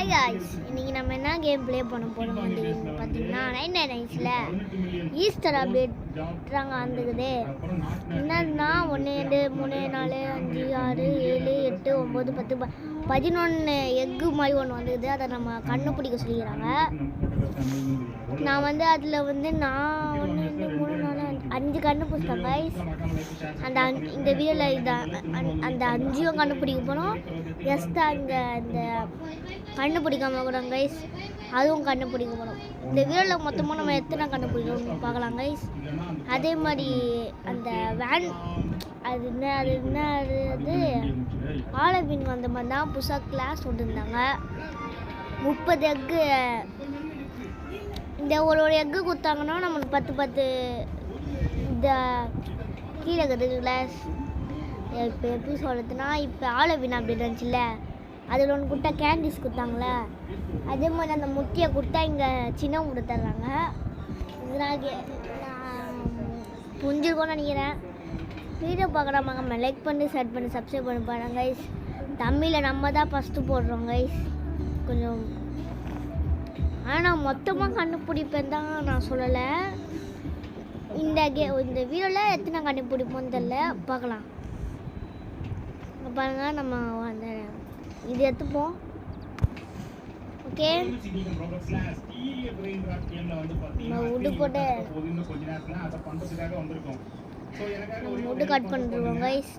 Hi guys, இன்னைக்கு நம்ம என்ன கேம் ப்ளே பண்ண போகிறோம் பார்த்தீங்கன்னா 99 ஈஸ்டர் அப்டேட் விட்றாங்க. வந்துக்குது என்னன்னா 1 2 3 4 5 6 7 8 9 10 11 எக்கு மாதிரி ஒன்று வந்துக்குது. அதை நம்ம கண்டுபிடிக்க சொல்லிக்கிறாங்க. நான் வந்து அதில் நான் 1 2 3 4 5 கண்டுபிடிச்சிட்டேன் கைஸ். இந்த வீடியோவில் அந்த 5 கண்டுபிடிக்க போகிறோம். எஸ்டா இங்கே இந்த கண்டுபிடிக்காம கூட கைஸ் அதுவும் கண்டுபிடிக்க போகிறோம். இந்த வீடியோவில் மொத்தமாக நம்ம எத்தனை கண்டுபிடிக்கணும்னு பார்க்கலாம் கைஸ். அதே மாதிரி அந்த வேன் அது ஆலபின் வந்த மாதிரி தான் புதுசாக கிளாஸ் விட்டுருந்தாங்க. 30 எக்கு இந்த ஒரு எக்கு கொடுத்தாங்கன்னா நம்மளுக்கு 10 இந்த கீழே இருக்கிறது கிளாஸ். இப்போ எப்படி சொல்கிறதுனா, இப்போ ஆலபின் அப்படி இருந்துச்சுல்ல, அதில் ஒன்று கொடுத்தா கேண்டீஸ் கொடுத்தாங்களே, அதே மாதிரி அந்த முட்டியை கொடுத்தா இங்கே சின்ன கொடுத்துட்றாங்க. இதனால் நான் புரிஞ்சிருக்கோன்னு நினைக்கிறேன். வீடியோ பார்க்குறாங்க லைக் பண்ணி ஷேர் பண்ணி சப்ஸ்கிரைப் பண்ணி பாருங்க கைஸ். தமிழில் நம்ம தான் ஃபஸ்ட்டு போடுறோம் கைஸ். கொஞ்சம் ஆனால் மொத்தமாக கண்டுபிடிப்பேன் தான் நான் சொல்லலை. இந்த வீடியோவில் எத்தனை கண்டுபிடிப்போன்னு தெரில, பார்க்கலாம். பாருங்கள், நம்ம அந்த இது எடுத்துப்போம். ஓகே, உட்டு போட்டு உட்டு கட் பண்ணிடுவோம் கைஸ்.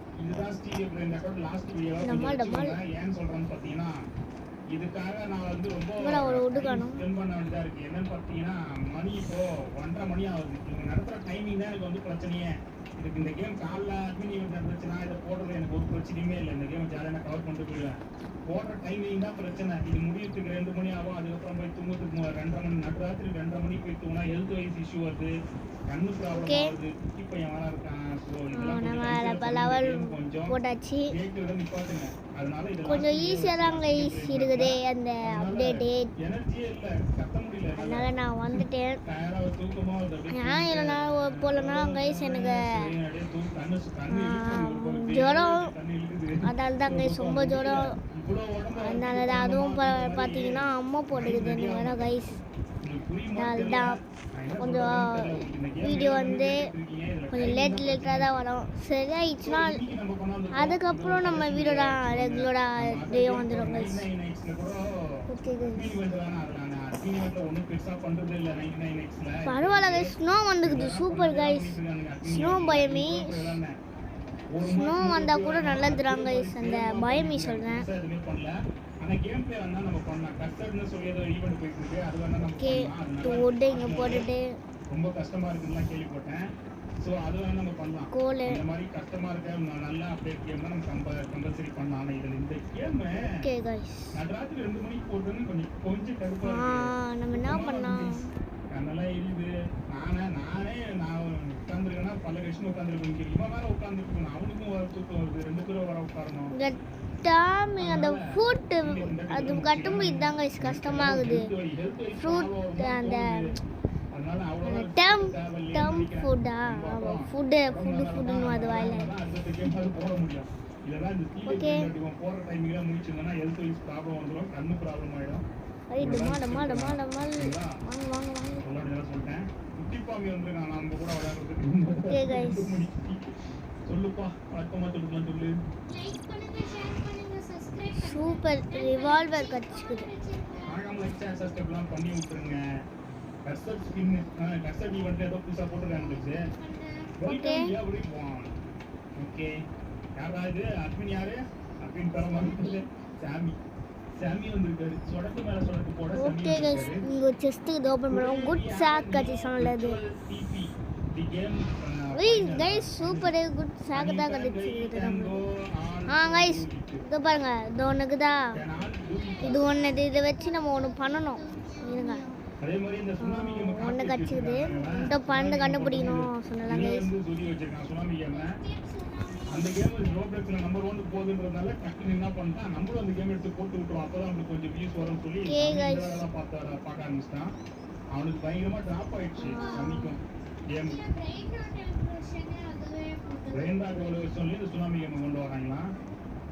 இதுக்காக நான் வந்து ரொம்ப ஒரு உட்டு காணும் பண்ண வேண்டியதா இருக்கு. என்னன்னு பார்த்தீங்கன்னா, மணி இப்போ 1:30 மணி ஆகுது. இவங்க நடத்துகிற டைமிங் தான் எனக்கு வந்து பிரச்சனையே. இதுக்கு இந்த கேம் காலைல அட்மின் ஈவெண்ட் நடந்துச்சுன்னா இதை போடுறது எனக்கு ஒரு பிரச்சனையுமே இல்லை. இந்த கேம் ஜாலியாக நான் கவர் பண்ணிட்டு போயிடுவேன். போடுற டைமிங் தான் பிரச்சனை. இது முடியறதுக்கு 2 மணி ஆகும். அதுக்கப்புறம் போய் தூங்குறதுக்கு 2:30 மணி, நடுராத்திரி 2:30 மணிக்கு போய் தூங்கினா ஹெல்த் வைஸ் இஷ்யூ வருது, கண்ணு ப்ராப்ளம் ஆகுது. இப்போ எவனா இருக்கான். ஸோ இதெல்லாம் கொஞ்சம் போட்டாச்சு. கேட்கறத நிப்பாட்டுங்க. அதனால இது கொஞ்சம் ஈஸியாக தாங்க இருக்குது அந்த அப்டேட்டு. எனர்ஜியே இல்லை, கத்த முடியல. அதனால நான் வந்துட்டேன். தூக்கமா நான் இல்லைனா போகலன்னா கைஸ் எனக்கு ஜுரம், அதனால தான் கைஸ் ரொம்ப ஜுரம். அதனால தான் அதுவும் பார்த்தீங்கன்னா அம்மா போட்டுக்குது வேறு கைஸ். அதனால தான் கொஞ்சம் வீடியோ கொஞ்சம் லேட்டாக தான் வரும். சரியாயிடுச்சுன்னா அதுக்கப்புறம் நம்ம வீடியோட ரெகுலராக டே வந்துடும் கைஸ். ஓகே கைஸ், பரவாயில்ல கைஸ். ஸ்னோ வந்துக்குது, சூப்பர் கைஸ். ஸ்னோ பயமி, ஸ்னோ வந்தால் கூட நல்லதுறாங்க கைஸ். அந்த பயமி சொல்கிறேன். ஓகே, உட்டு இங்கே போட்டுட்டு ரொம்ப கஷ்டமா இருக்குன்னு கேள்விப்பட்டேன். ஸோ அது வேணா நம்ம பண்ணலாம். கோல் இந்த மாதிரி கஷ்டமா இருக்க நல்லா அப்டேட் கேம் தான் நம்ம கம்பல்சரி பண்ணலாம். ஆனால் இதில் இந்த கேம் ஓகே கைஸ் நடுராத்திரி 2 மணிக்கு போட்டுன்னு கொஞ்சம் கடுப்பா இருக்கு. நம்ம என்ன பண்ணலாம், அதனால இருக்குது. நான் உட்காந்துருக்கேன்னா பல கஷ்டம் உட்காந்துருக்கேன். இவன் வேற உட்காந்துருக்கணும், அவனுக்கும் வர தூக்கம் வருது. 2 பேரும் வர உட்காரணும். அந்த ஃபுட்டு அது கட்டும்போது இதுதாங்க கஷ்டமாகுது. ஃப்ரூட் அந்த டம் ஃபுட்டா ஃபுட்டுன்னு அது வாயில. ஓகே, சூப்பர் ரிவால்வர் கடிச்சுக்குது. பண்ணி விட்டுருங்க. கஸ்டர்ட் ஸ்கின் கஸ்டர்ட் ஈவென்ட் ஏதோ புதுசாக போட்டுருக்காங்க. ஓகே ஓகே, யாரா இது? அட்மின் யாரு? அட்மின் பரமானு சாமி வந்திருக்காரு. சொடக்கு மேலே சொடக்கு போட. ஓகே கைஸ், இங்கே செஸ்ட்டு இது ஓப்பன் பண்ணுவோம். குட் சாக் கடிச்சானது. கைஸ் சூப்பர் குட் சாக் தான் கடிச்சிருக்கு. கைஸ் இதோ பாருங்க, இது ஒன்றுக்குதா, இது ஒன்று. இதை வச்சு நம்ம ஒன்று பண்ணணும். இருங்க, ஒன்று கடிச்சிக்குது. இந்த 12 கண்டுபிடிக்கணும் சொன்னாங்க. அந்த கேம் ரோப்ளெக்ஸ்ல நம்பர் 1 போகுதுன்றதால டக்குன்னு என்ன பண்ணிட்டா நம்மளும் அந்த கேம் எடுத்து போட்டு விட்டுருவோம். அப்பதான் அவனுக்கு கொஞ்சம் வியூஸ் வரும்னு சொல்லி பார்க்க ஆரம்பிச்சிட்டான். அவனுக்கு பயங்கரமா டிராப் ஆயிடுச்சு. அன்னைக்கும் கேம் பிரெயின் ராக் எவ்வளோ வருஷம் சொல்லி இந்த சுனாமி கேம் கொண்டு வராங்களா.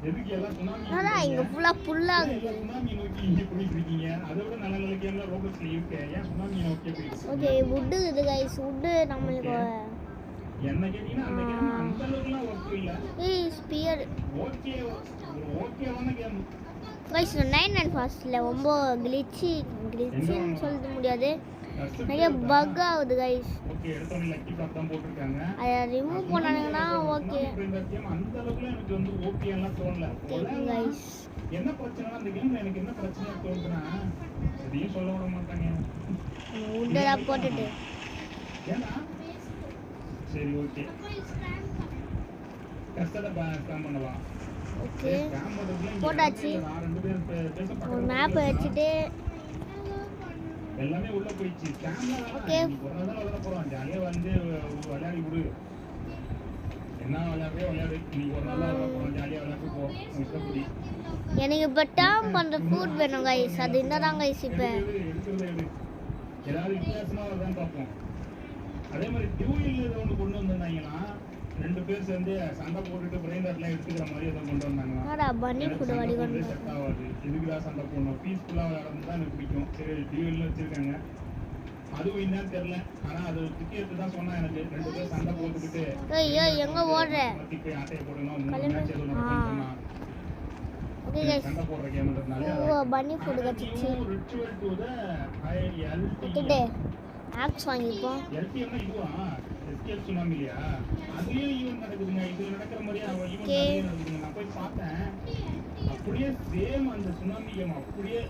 எதுக்கு எல்லாம் சுனாமி அதான் இங்கே ஃபுல்லாக புல்லாகுது. எல்லாம் சுனாமி நோக்கி இங்கே போயிட்டு இருக்கீங்க? அதை விட நல்ல நல்ல கேம்லாம் ரோபோட்ஸ்ல இருக்கு. ஏன் சுனாமி நோக்கி போயிட்டு ஓகே வுட்டு இது கைஸ், வுட்டு நம்மளுக்கு என்ன கேட்டீங்கன்னா அந்த கேம் அந்த அளவுக்குலாம் ஒர்க் இல்ல. ஏய் ஸ்பியர் ஓகே ஓகேவான கேம். கைஸ் 9 அண்ட் ஃபாஸ்ட்ல ரொம்ப கிளிச்சின்னு சொல்ல முடியாது, நிறைய பக் ஆகுது கைஸ். ஓகே எடுத்தோனே லக்கி டாப் தான் போட்டுருக்காங்க. அதை ரிமூவ் பண்ணாங்கன்னா ஓகே இந்த கேம் அந்த அளவுக்கு எனக்கு வந்து ஓகே எல்லாம் தோணல. கைஸ். என்ன பிரச்சனை அந்த கேம்ல எனக்கு என்ன பிரச்சனை தோணுதுன்னா எதையும் சொல்ல விட மாட்டாங்க. வுட்டெல்லாம் போட்டுட்டு ஏன்னா சரி ஓகே கஷ்டத்தை ஸ்பேம் பண்ணலாம். ஓகே ஸ்பேம் பண்றதுல போட்டாச்சு. ரெண்டு பேர் பேச ஒரு பக்கத்துல மேப் வச்சுட்டு எல்லாமே உள்ள போயிடுச்சு. ஸ்பேம்ல ஓகே. ஒரு நாள் விளையாட போறோம். ஜாலியா வந்து விளையாடி விடு. என்ன விளையாடுறே விளையாடு. இன்னைக்கு ஒரு நாள் விளையாட போறோம். ஜாலியா விளையாட்டு போ. இஷ்டப்படி எனக்கு இப்போ டேர்ம் பண்ணுற ஃபுட் வேணும் கைஸ். அது என்னதான் கைஸ் இப்போ எடுக்கிறத எடு. ஏதாவது வித்தியாசமா வருதான்னு பார்ப்போம். அதே மாதிரி டியூயில் ஒன்று கொண்டு வந்திருந்தாங்கன்னா ரெண்டு பேர் சேர்ந்து சண்டை போட்டுட்டு பிரெயின் ராட்லாம் எடுத்துக்கிற மாதிரி எதாவது கொண்டு வந்தாங்கன்னா என்னடா பன்னி ஃபுட் வடிவம் செட் ஆகாது. எதுக்குடா சண்டை போடணும்? பீஸ்ஃபுல்லாக விளையாடணும் தான் எனக்கு பிடிக்கும். சரி டியூவில் வச்சிருக்காங்க. அதுவும் என்னன்னு தெரியல. ஆனா அது டிக்கெட் தான் சொன்னா எனக்கு ரெண்டு பேர் சண்டை போட்டுக்கிட்டு ஐயோ எங்க ஓடுற மாத்தி போய் ஆட்டையை போடணும். கிளம்பு. மேட்ச் எதுவும் நடக்கும்னு சொன்னா ஓகே கைஸ். சண்டை போடுற கேம்ன்றதுனால ஓ பன்னி ஃபுட் கச்சிச்சு ரிச்சுவல் டு த விட்டுட்டு ஆக்ஸ் வாங்கிப்போம். எல்டிஎம்னா இதுவா எஸ்கேப் சுனாமி இல்லையா? அதுலயும் ஈவென்ட் நடக்குதுங்க. இதுல நடக்கிற மாதிரியே அவன் ஈவென்ட் Okay. நடக்குதுங்க. நான் போய் பார்த்தேன். அப்படியே சேம் அந்த சுனாமி கேம் அப்படியே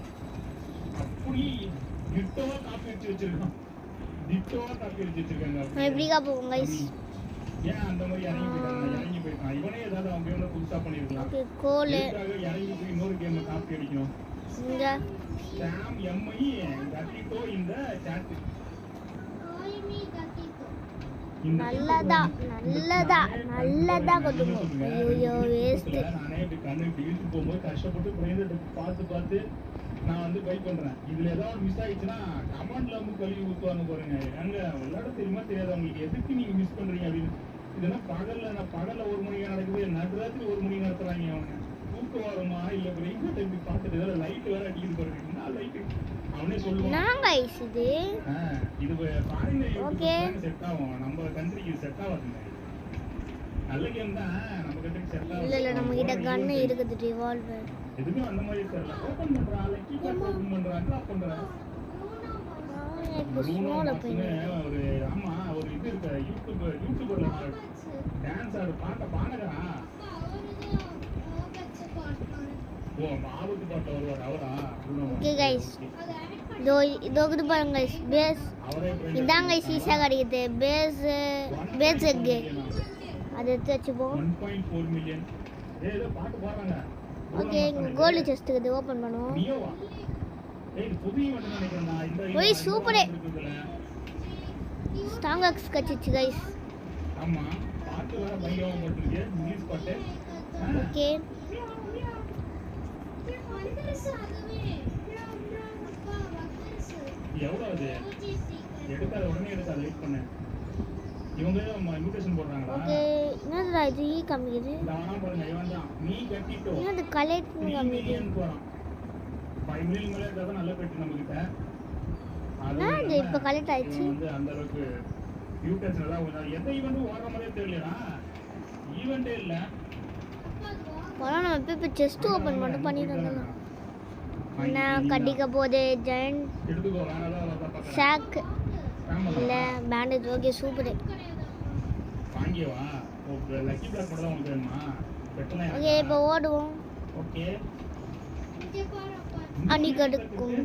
டிட்டோவா காப்பி அடிச்சு வச்சிருக்கான். டிட்டோவா காப்பி அடிச்சு வச்சிருக்காங்க. நான் இப்படிக்கா போவோம் கைஸ். ஏன் அந்த மாதிரி இறங்கி போயிருக்கான்? இவனே ஏதாவது அவன் கேம்ல புதுசா பண்ணிருக்கலாம். ஓகே கோல் எதுக்காக இறங்கி போய் இன்னொரு கேம் காப்பி அடிக்கணும்? இங்க சாம் எம்ஐ கட்டிட்டோ இந்த சாட் நல்லதா கொடுங்க. ஐயோ வேஸ்ட். நானே இப்படி கண்ணு இப்படி இழுத்து போகும்போது கஷ்டப்பட்டு குறைந்த பார்த்து நான் வந்து பை பண்றேன். இதுல ஏதாவது மிஸ் ஆயிடுச்சுன்னா கமாண்ட்ல வந்து கழுவி ஊத்துவாங்க பாருங்க. எங்க விளையாட தெரியுமா தெரியாது உங்களுக்கு? எதுக்கு நீங்க மிஸ் பண்றீங்க அப்படின்னு. இதெல்லாம் பகல்ல 1 மணிக்கு நடக்குது, நடுராத்திரி 1 மணிக்கு நடத்துறாங்க. அவங்க தூக்கம் வருமா இல்ல பிரெயின் இப்படி பார்த்துட்டு ஏதாவது லைட் வேற அடிக்குது பாருங்க. என்ன லைட் அவனே சொல்லுவான். நான் கைஸ் இது இது ஃபாரின்ல Okay. செட் ஆகும். நம்ம கண்ட்ரிக்கு செட் ஆகாதுங்க. நல்ல கேம் தான் நம்ம கண்ட்ரிக்கு செட் ஆகும். இல்ல நம்ம கிட்ட கன் இருக்குது ரிவால்வர். எதுவும் அந்த மாதிரி தெரியல. ஓபன் பண்றா லக்கி கார்டு ஓபன் பண்றா டிராப் பண்றா. இப்போ ஸ்மோல போய் ஒரு ஆமா ஒரு இது இருக்கு யூடியூபர்ல டான்ஸ் ஆடு பாடகரா. ஓ ஆபத்து பாட்டு வருவார் அவரா? Okay guys. இதோ இது பாருங்க கைஸ். பேஸ் இதான் கைஸ் ஈஸியா கிடைக்குது. பேஸ் எக் அதை எடுத்து வச்சுப்போம். 1.4 மில்லியன். ஏதோ பாட்டு பாடுறாங்க. ஓகே கோல்டு செஸ்ட் இது ஓபன் பண்ணுவோம். நியோவா? ஏய் புதிய வந்து நினைக்கிறேன்டா. இந்த ஓய் சூப்பர். ஸ்ட்ராங் எக்ஸ் கச்சிச்சு கைஸ். ஆமா பாட்டு வர பயங்கரமா போட்டுருக்கு. இங்கிலீஷ் பாட்டு. ஓகே எவ்வளவு அது? எடுக்காத உடனே எடுக்காத வெயிட் பண்ணு. இவங்க இன்விடேஷன் போடுறாங்களா? ஓகே என்னடா இது ஈ காமிக்குது? தானா பாருங்க இவன் தான். நீ கட்டிட்டோ. என்னது கலெக்ட் 3 காமிக்குது? மில்லியன் போறான். 5 மில்லியன் மேல இருந்தா நல்ல பெட் நம்ம கிட்ட. என்னது இப்போ கலெக்ட் ஆயிடுச்சு? வந்து அந்த அளவுக்கு யூடியூப்ல தான் எந்த ஈவென்ட் ஓடுற மாதிரியே தெரியலடா. ஈவென்ட்டே இல்ல. போலாம் நம்ம இப்போ செஸ்ட் ஓபன் பண்ணிட்டு வந்தோம். நான் கட்டிக்க போதே ஜெயண்ட் எடுத்துக்கோ வேற ஏதாவது பார்த்தா சாக் இல்ல பேண்டேஜ். Okay super. வாங்கியவா? ஓகே லக்கி பிளாக் மட்டும் தான் உங்களுக்கு வேணுமா? பெட்டலாம் ஓகே இப்போ ஓடுவோம். ஓகே அனி கடுக்கும்.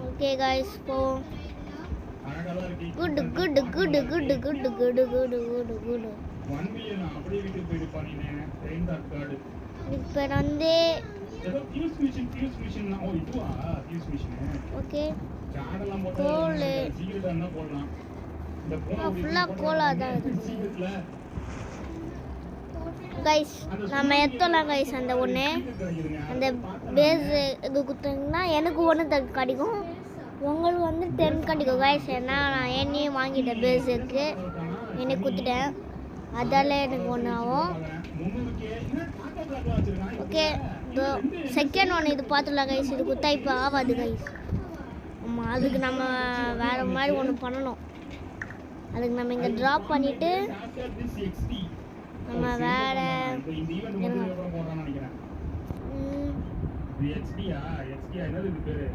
ஓகே गाइस போ. அழகா இருக்கு. குட் 1 மில்லியன் அப்படியே வீட்டுக்கு போயிட்டு பானீனே ட்ரெயின் கார்டு. இப்போ வந்து ஏதோ ஃபியூஸ் மிஷின் ஓ இதுவா ஃபியூஸ் மிஷின். ஓகே கார்டெல்லாம் போட்டா கோல் சீக்கிரட்டா என்ன போடலாம். இந்த ஃபுல்லா கோலா தான் இருக்கு சீக்கிரட்ல गाइस. நம்ம எத்தலாம் गाइस அந்த ஒண்ணு அந்த பேஸ் இது குத்துனா எனக்கு ஒன்று கிடைக்கும், உங்களுக்கு வந்து 10 கிடைக்கும் गाइस. ஏன்னா நான் என்னையும் வாங்கிட்டேன் பேஸுக்கு, என்னை குத்துட்டேன், அதால எனக்கு ஒன்று ஆகும். 300k என்ன காக்கா ட்ராக்லாம் வச்சிருக்கான். ஓகே இதோ செகண்ட் ஒன் இது பார்த்துலாம் கைஸ். இது குத்தா இப்போ ஆகாது கைஸ். ஆமாம், அதுக்கு நம்ம வேறு மாதிரி ஒன்று பண்ணணும். அதுக்கு நம்ம இங்கே ட்ராப் பண்ணிவிட்டு நம்ம வேறு இந்த ஈவென்ட் முடிஞ்சதுக்கு அப்புறம் போடுறான்னு நினைக்கிறேன். இது XD-யா? XD-யா? என்னது இது பேரு?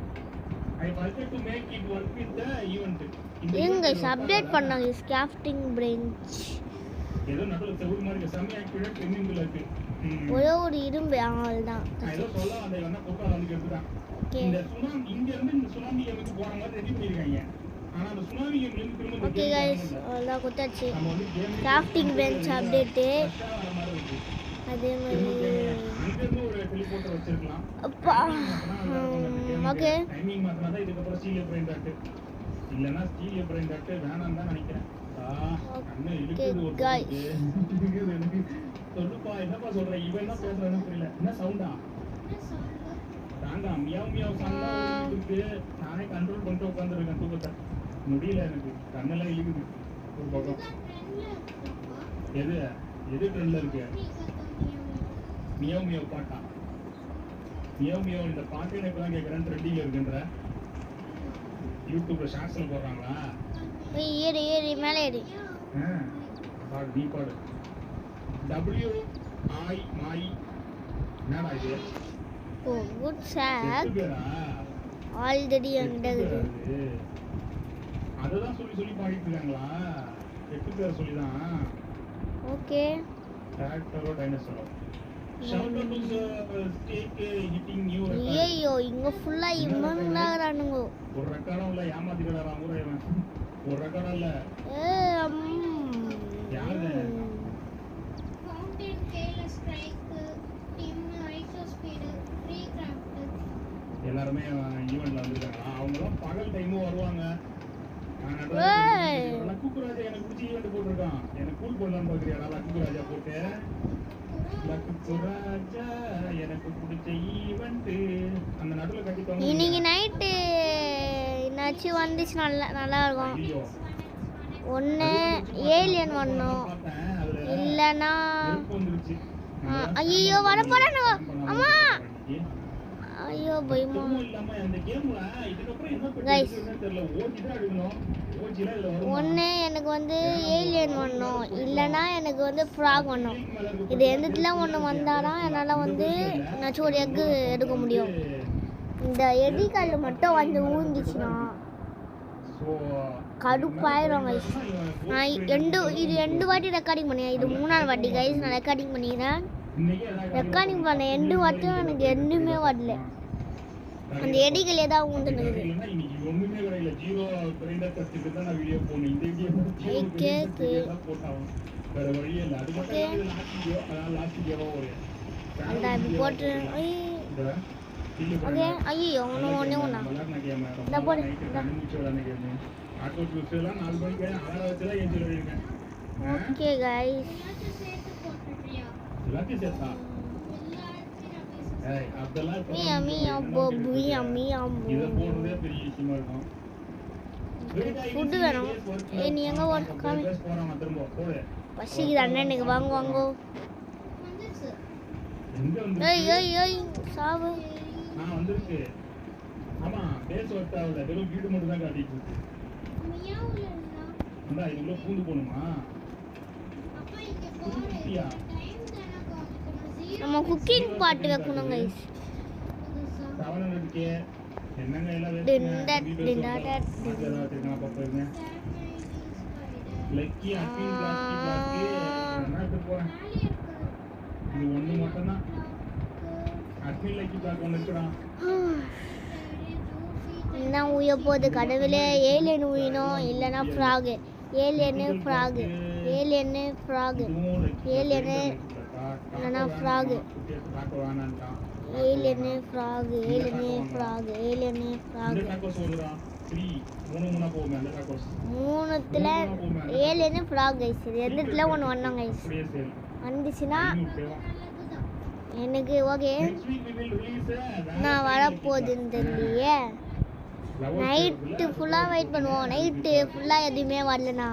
I forgot to make it work with the event. எங்க அப்டேட் பண்ணாங்க ஸ்கிராஃப்டிங் பெஞ்ச். ஏதோ நடுவுல செவுரு மாதிரி இருக்கு. செம்ம ஆக்டிவேட் ட்ரெண்டிங்ல இருக்கு. ஒரே ஒரு இரும்பு அவ்வளவுதான். நான் ஏதோ சொல்ல வந்தேன், இவன் கூப்பிட்டு வந்து எடுத்துட்டான். இந்த சுனாமி இங்க இருந்து இந்த சுனாமி கேமுக்கு போற மாதிரி ரெடி பண்ணிருக்காங்க. ஆனா அந்த சுனாமி கேம்ல இருந்து திரும்ப இந்த ஓகே गाइस, அவ்வளவுதான் குத்தாச்சு. கிராஃப்டிங் பெஞ்ச் அப்டேட் அதே மாதிரி அங்க இருந்து ஒரு டெலிபோர்ட்டர் வச்சிருக்கலாம். அப்பா ஓகே. டைமிங் மாத்தினா தான் இதுக்கு அப்புறம் ஸ்டீல் பிரைன் டாட் இல்லனா ஸ்டீல் பிரைன் டாட் வேணாம் தான் நினைக்கிறேன். கண்ணு இழுக்குது ஒரு எனக்கு சொல்லுப்பா, என்னப்பா சொல்ற? இவன் என்ன பேசுறான்னு புரியல. என்ன சவுண்டா? தாங்க மியாவ் மியாவ் சவுண்ட் இருக்கு. நானே கண்ட்ரோல் பண்ணிட்டு உட்கார்ந்துருக்கேன் தூக்கத்தை. முடியல எனக்கு, கண்ணெல்லாம் இழுக்குது ஒரு பக்கம். எது எது ட்ரெண்ட்ல இருக்கு? மியாவ் மியாவ் பாட்டா? மியாவ் மியாவ் இந்த பாட்டு எனக்கு தான் கேட்குறேன். ட்ரெண்டிங்ல இருக்குன்ற யூடியூப்ல ஷார்ட்ஸ்ல போடுறாங்களா? ஏறி ஏறி மேலே ஏறி பாடு, நீ பாடு. WI மை என்னடா இது? ஓ குட் சாக் ஆல்ரெடி என்கிட்ட இருக்குது. அததான் சொல்லி சொல்லி பாடிட்டு இருக்காங்களா? 8 பேர் சொல்லி தான். ஓகே டாக்டரோ டைனோசரோ shout to stack hitting new record. ஐயோ இங்க ஃபுல்லா இம்மங்கறானுங்க. ஒரு ரெக்கார்டும் இல்ல, ஏமாத்திடறான் ஊரே இவன். ஒரு ரெக்கார்டும் இல்ல. யாரு? ஃபவுண்டன் கேல ஸ்ட்ரைக் டீம் ஐசோ ஸ்பீட் ஃப்ரீ கிராஃப்ட் எல்லாரும் ஈவென்ட்ல வந்திருக்காங்களா? அவங்கலாம் பகல் டைமும் வருவாங்க. லக்குராஜா எனக்கு பிடிச்ச ஈவென்ட் போட்டிருக்கான். எனக்கு கூல் பண்ணலான்னு பாக்குறியா? லக்குராஜா போட்டு லக்குராஜா எனக்கு பிடிச்ச ஈவென்ட் அந்த நடுவுல கட்டிப்பாங்க. இன்னைக்கு நைட்டு என்னாச்சும் வந்துச்சு நல்லா இருக்கும். ஒன்று ஏலியன் வரணும், இல்லைன்னா ஐயோ வர போறானுங்க. அம்மா ஐயோ பயமா. கைஸ் ஒன்று எனக்கு வந்து ஏலியன் வரணும், இல்லைன்னா எனக்கு வந்து ஃப்ராக் வரணும். இது எந்தத்துல ஒன்று வந்தாதான் என்னால் வந்து என்னாச்சும் ஒரு எக்கு எடுக்க முடியும். இந்த எடிக்கல் மட்டும் வந்து ஊந்துச்சுன்னா கடுப்பாயிரும் கைஸ். நான் இது 2 வாட்டி ரெக்கார்டிங் பண்ணேன். இது 3ஆவது வாட்டி கைஸ் நான் ரெக்கார்டிங் பண்ணிக்கிறேன். ரெக்கார்டிங் பண்ண 2 வாட்டியும் எனக்கு எதுவுமே வரல. அந்த எடிகள் ஏதாவது ஊந்துனுக்குது. அந்த போட்டு ஓகே. ஐயோ ஒன்று ஒன்றா இந்த போடு. ஓகே கைஸ் ஃபுட்டு வேணும். நீ எங்கே பசிக்குது அண்ணனுக்கு வாங்க வாங்கோ. ஏய் ஏய் ஏய் சாவு. வந்திருக்கு. ஆமா பேஸ் ஒர்க் ஆகல, வெறும் வீடு மட்டும் தான் காட்டிட்டு இருக்கு. இதுக்குள்ள பூந்து போகணுமா? நம்ம குக்கிங் பாட்டு வைக்கணும் கைஸ். என்னங்க எல்லாம் லக்கி அக்கிங் பிளாஸ்டிக் போறேன். இது ஒண்ணு மட்டும் தான். அக்கிங் லக்கி பிளாக் ஒன்று இருக்கிறான். என்ன உய போகுது கடவுளே? ஏலியன் உயினோ இல்லைன்னா frog. Alien frog, alien frog, alien இல்லைன்னா frog, alien frog, alien frog, alien frog. மூணுத்துல ஏலியனு ஃப்ராக் கைஸ். இது எந்தத்துல ஒன்று வந்தோம் கைஸ். வந்துச்சுன்னா எனக்கு ஓகே. நான் வரப்போகுதுன்னு தெரியலையே. நைட்டு ஃபுல்லாக வெயிட் பண்ணுவோம். நைட்டு ஃபுல்லாக எதுவுமே வரலண்ணா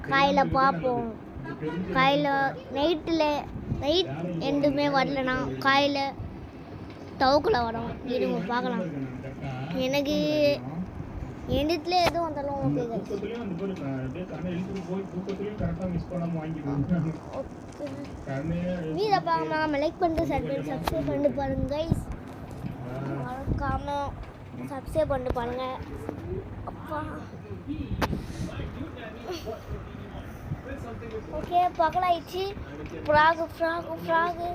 காலையில் பார்ப்போம். காலையில் நைட் எதுவுமே வரலனா காலையில் தவக்குள்ள வரும். இருங்க பார்க்கலாம். எனக்கு எண்டத்துல எதுவும் வந்தாலும் ஓகே கைஸ். தூக்கத்துலயும் அந்த பேர் அப்படியே கண்ணை இழுத்துட்டு போய் தூக்கத்துலயும் கரெக்டா மிஸ் பண்ணாம வாங்கிடுவாங்க. வீடியோ பார்க்காம லைக் பண்ணிட்டு சப்ஸ்கிரைப் பண்ணிட்டு பாருங்க கைஸ். மறக்காம சப்ஸ்கிரைப் பண்ணிட்டு பாருங்க. அப்பா ஓகே பகலாயிடுச்சு. ஃப்ராகு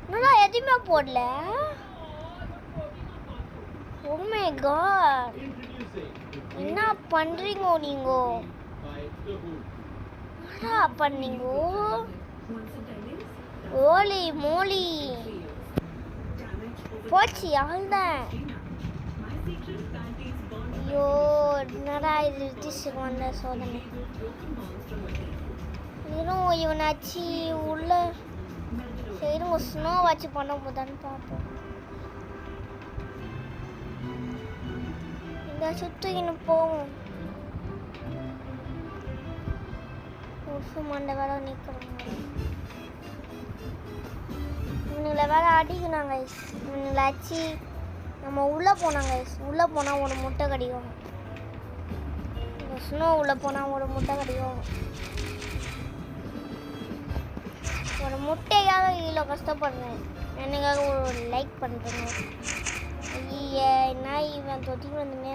என்னடா எதுவுமே போடல. ஓ மை காட், என்ன பண்றீங்க நீங்க? என்னடா பண்ணீங்க? ஓலி மோலி போச்சு அவ்வளோதான். ஐயோ என்னடா இது ரித்திஷுக்கு வந்த சோதனை. வெறும் இவனாச்சு உள்ள சரி ஸ்னோ வாட்ச் பண்ண போதான்னு பார்ப்போம். இந்த சுத்துக்கின்னு போவோம். ஒரு மண்டை வேலை நிற்கிறாங்க. இவனுங்களை வேலை அடிக்கணும் கைஸ். இவனுங்களை அடிச்சு நம்ம உள்ளே போனாங்க கைஸ். உள்ளே போனால் ஒரு முட்டை கிடைக்கும். இந்த ஸ்னோ உள்ளே போனால் ஒரு முட்டை கிடைக்கும். ஒரு முட்டைக்காக இவ்வளோ கஷ்டப்படுறேன். எனக்காக ஒரு லைக் பண்ணுறேங்க. ஐயா என்ன இவன் தொட்டிக்கு வந்துனே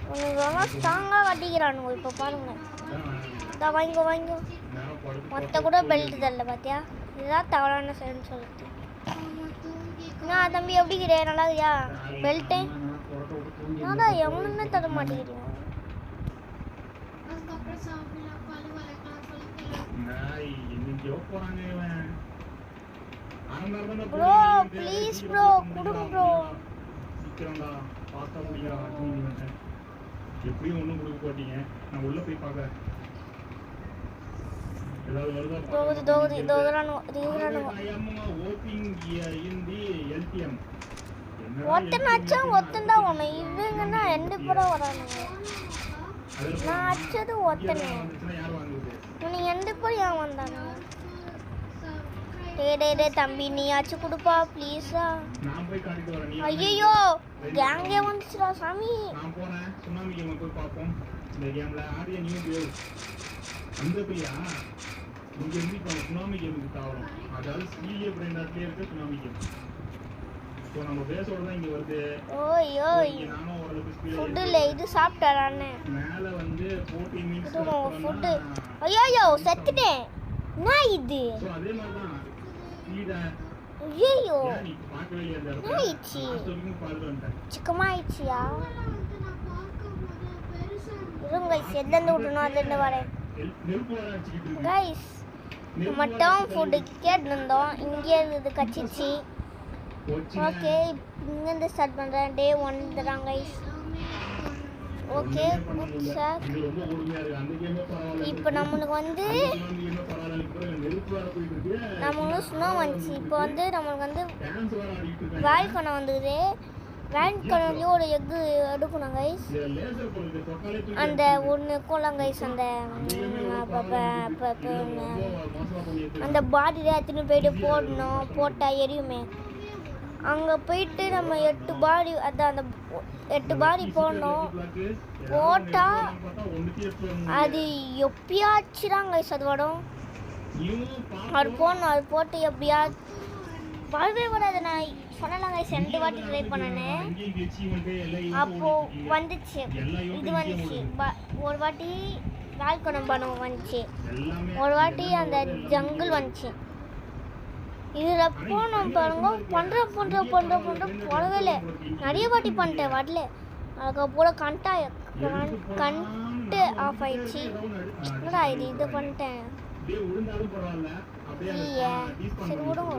உனக்கு ரொம்ப ஸ்ட்ராங்காக கட்டிக்கிறானுங்க. இப்போ பாருங்க, இதான் வாங்கிக்கோ. மொத்த கூட பெல்ட் தரல பார்த்தியா? இதுதான் தவறான செயல்னு சொல்லிட்டு. நான் தம்பி எப்படி கிடையாது நல்லா இருக்கியா? பெல்ட்டு நான்டா எவனுமே தர மாட்டேங்கிறீங்க. ப்ரோ ப்ளீஸ் ப்ரோ கொடுங்க ப்ரோ. சீக்கிரம்டா பார்த்தா முடியல. எப்படியும் ஒன்றும் கொடுக்க போட்டீங்க. நான் உள்ள போய் பார்க்குறேன். ஏதாவது வருதா? ஒத்தனை அச்சா ஒத்தன் தான் ஒன்று. இவங்கன்னா 2 பேரும் வரானுங்க. நான் அச்சது ஒத்தனை. உனக்கு 2 பேர் ஏன் வந்தானுங்க? டே தம்பி நீயாச்சும் கொடுப்பா ப்ளீஸா. ஐயோ கேங்கே வந்துச்சுடா சாமி. நான் போறேன் சுனாமி கேம் போய் பார்ப்போம். இந்த கேம்ல ஆடிய நியூ பிளேயர் அந்த பிளேயா இங்க இருந்து இப்போ சுனாமி கேமுக்கு தாவறோம். அதாவது ஸ்பீலியே பிரெண்டாட்லயே இருக்கு சுனாமி கேம். ஸோ நம்ம பேசோட தான் இங்க வருது. ஓய்யோ நானும் ஓரளவுக்கு ஸ்பீட் ஃபுட் இல்லை இது சாப்பிட்டானே. மேலே வந்து 40 மினிட்ஸ் ஃபுட்டு. ஐயோ செத்துட்டேன். என்ன இது? ஸோ அதே மாதிரி தான் ஸ்பீடா. ஐயோ நீ பார்க்கவே இல்லையா? அந்த ஆயிடுச்சு பார்த்துட்டு வந்துட்டேன். சிக்கமாயிடுச்சியா? இருங்க செல்லந்து விட்டணும். அதுலேருந்து வரேன் நெருப்பு வர அடிச்சுக்கிட்டு இருக்கு கைஸ். மட்டும் ஃபுட்டு கேட்டுருந்தோம். இங்கே இது கச்சிச்சு. ஓகே இங்கேருந்து ஸ்டார்ட் பண்ணுறேன். டே 1 தரான் கைஸ். Okay good sir. இப்போ நம்மளுக்கு வந்து ஸ்னோ வந்துச்சு. இப்போ வந்து நம்மளுக்கு வந்து வால்கனை வந்துக்குது. வால்கனையும் ஒரு எக்கு எடுக்கணும் கைஸ். அந்த ஒன்று கோலம் கைஸ். அந்த பாடியில் எத்தனை போயிட்டு போடணும். போட்டால் எரியுமே. அங்கே போயிட்டு நம்ம 8 பாடி அதான் அந்த 8 பாடி போடணும். போட்டால் அது எப்பயாச்சுதான் கைஸ் அது வரும். அது போடணும். அது போட்டு எப்படியா வரவே வராது. நான் சொன்னலாம் கைஸ் 2 வாட்டி ட்ரை பண்ணேன். அப்போது வந்துச்சு. இது வந்துச்சு. ஒரு வாட்டி வால்கனம் பண்ணுவோம் வந்துச்சு. ஒரு வாட்டி அந்த ஜங்கிள் வந்துச்சு. இதில் போனோம் பாருங்க. பண்ணுறேன் போடவே இல்லை. நிறைய வாட்டி பண்ணிட்டேன் வரல. அதுக்கப்புறம் கண்ட்டு ஆஃப் ஆயிடுச்சு. என்னடா இது பண்ணிட்டேன். சரி விடுங்க.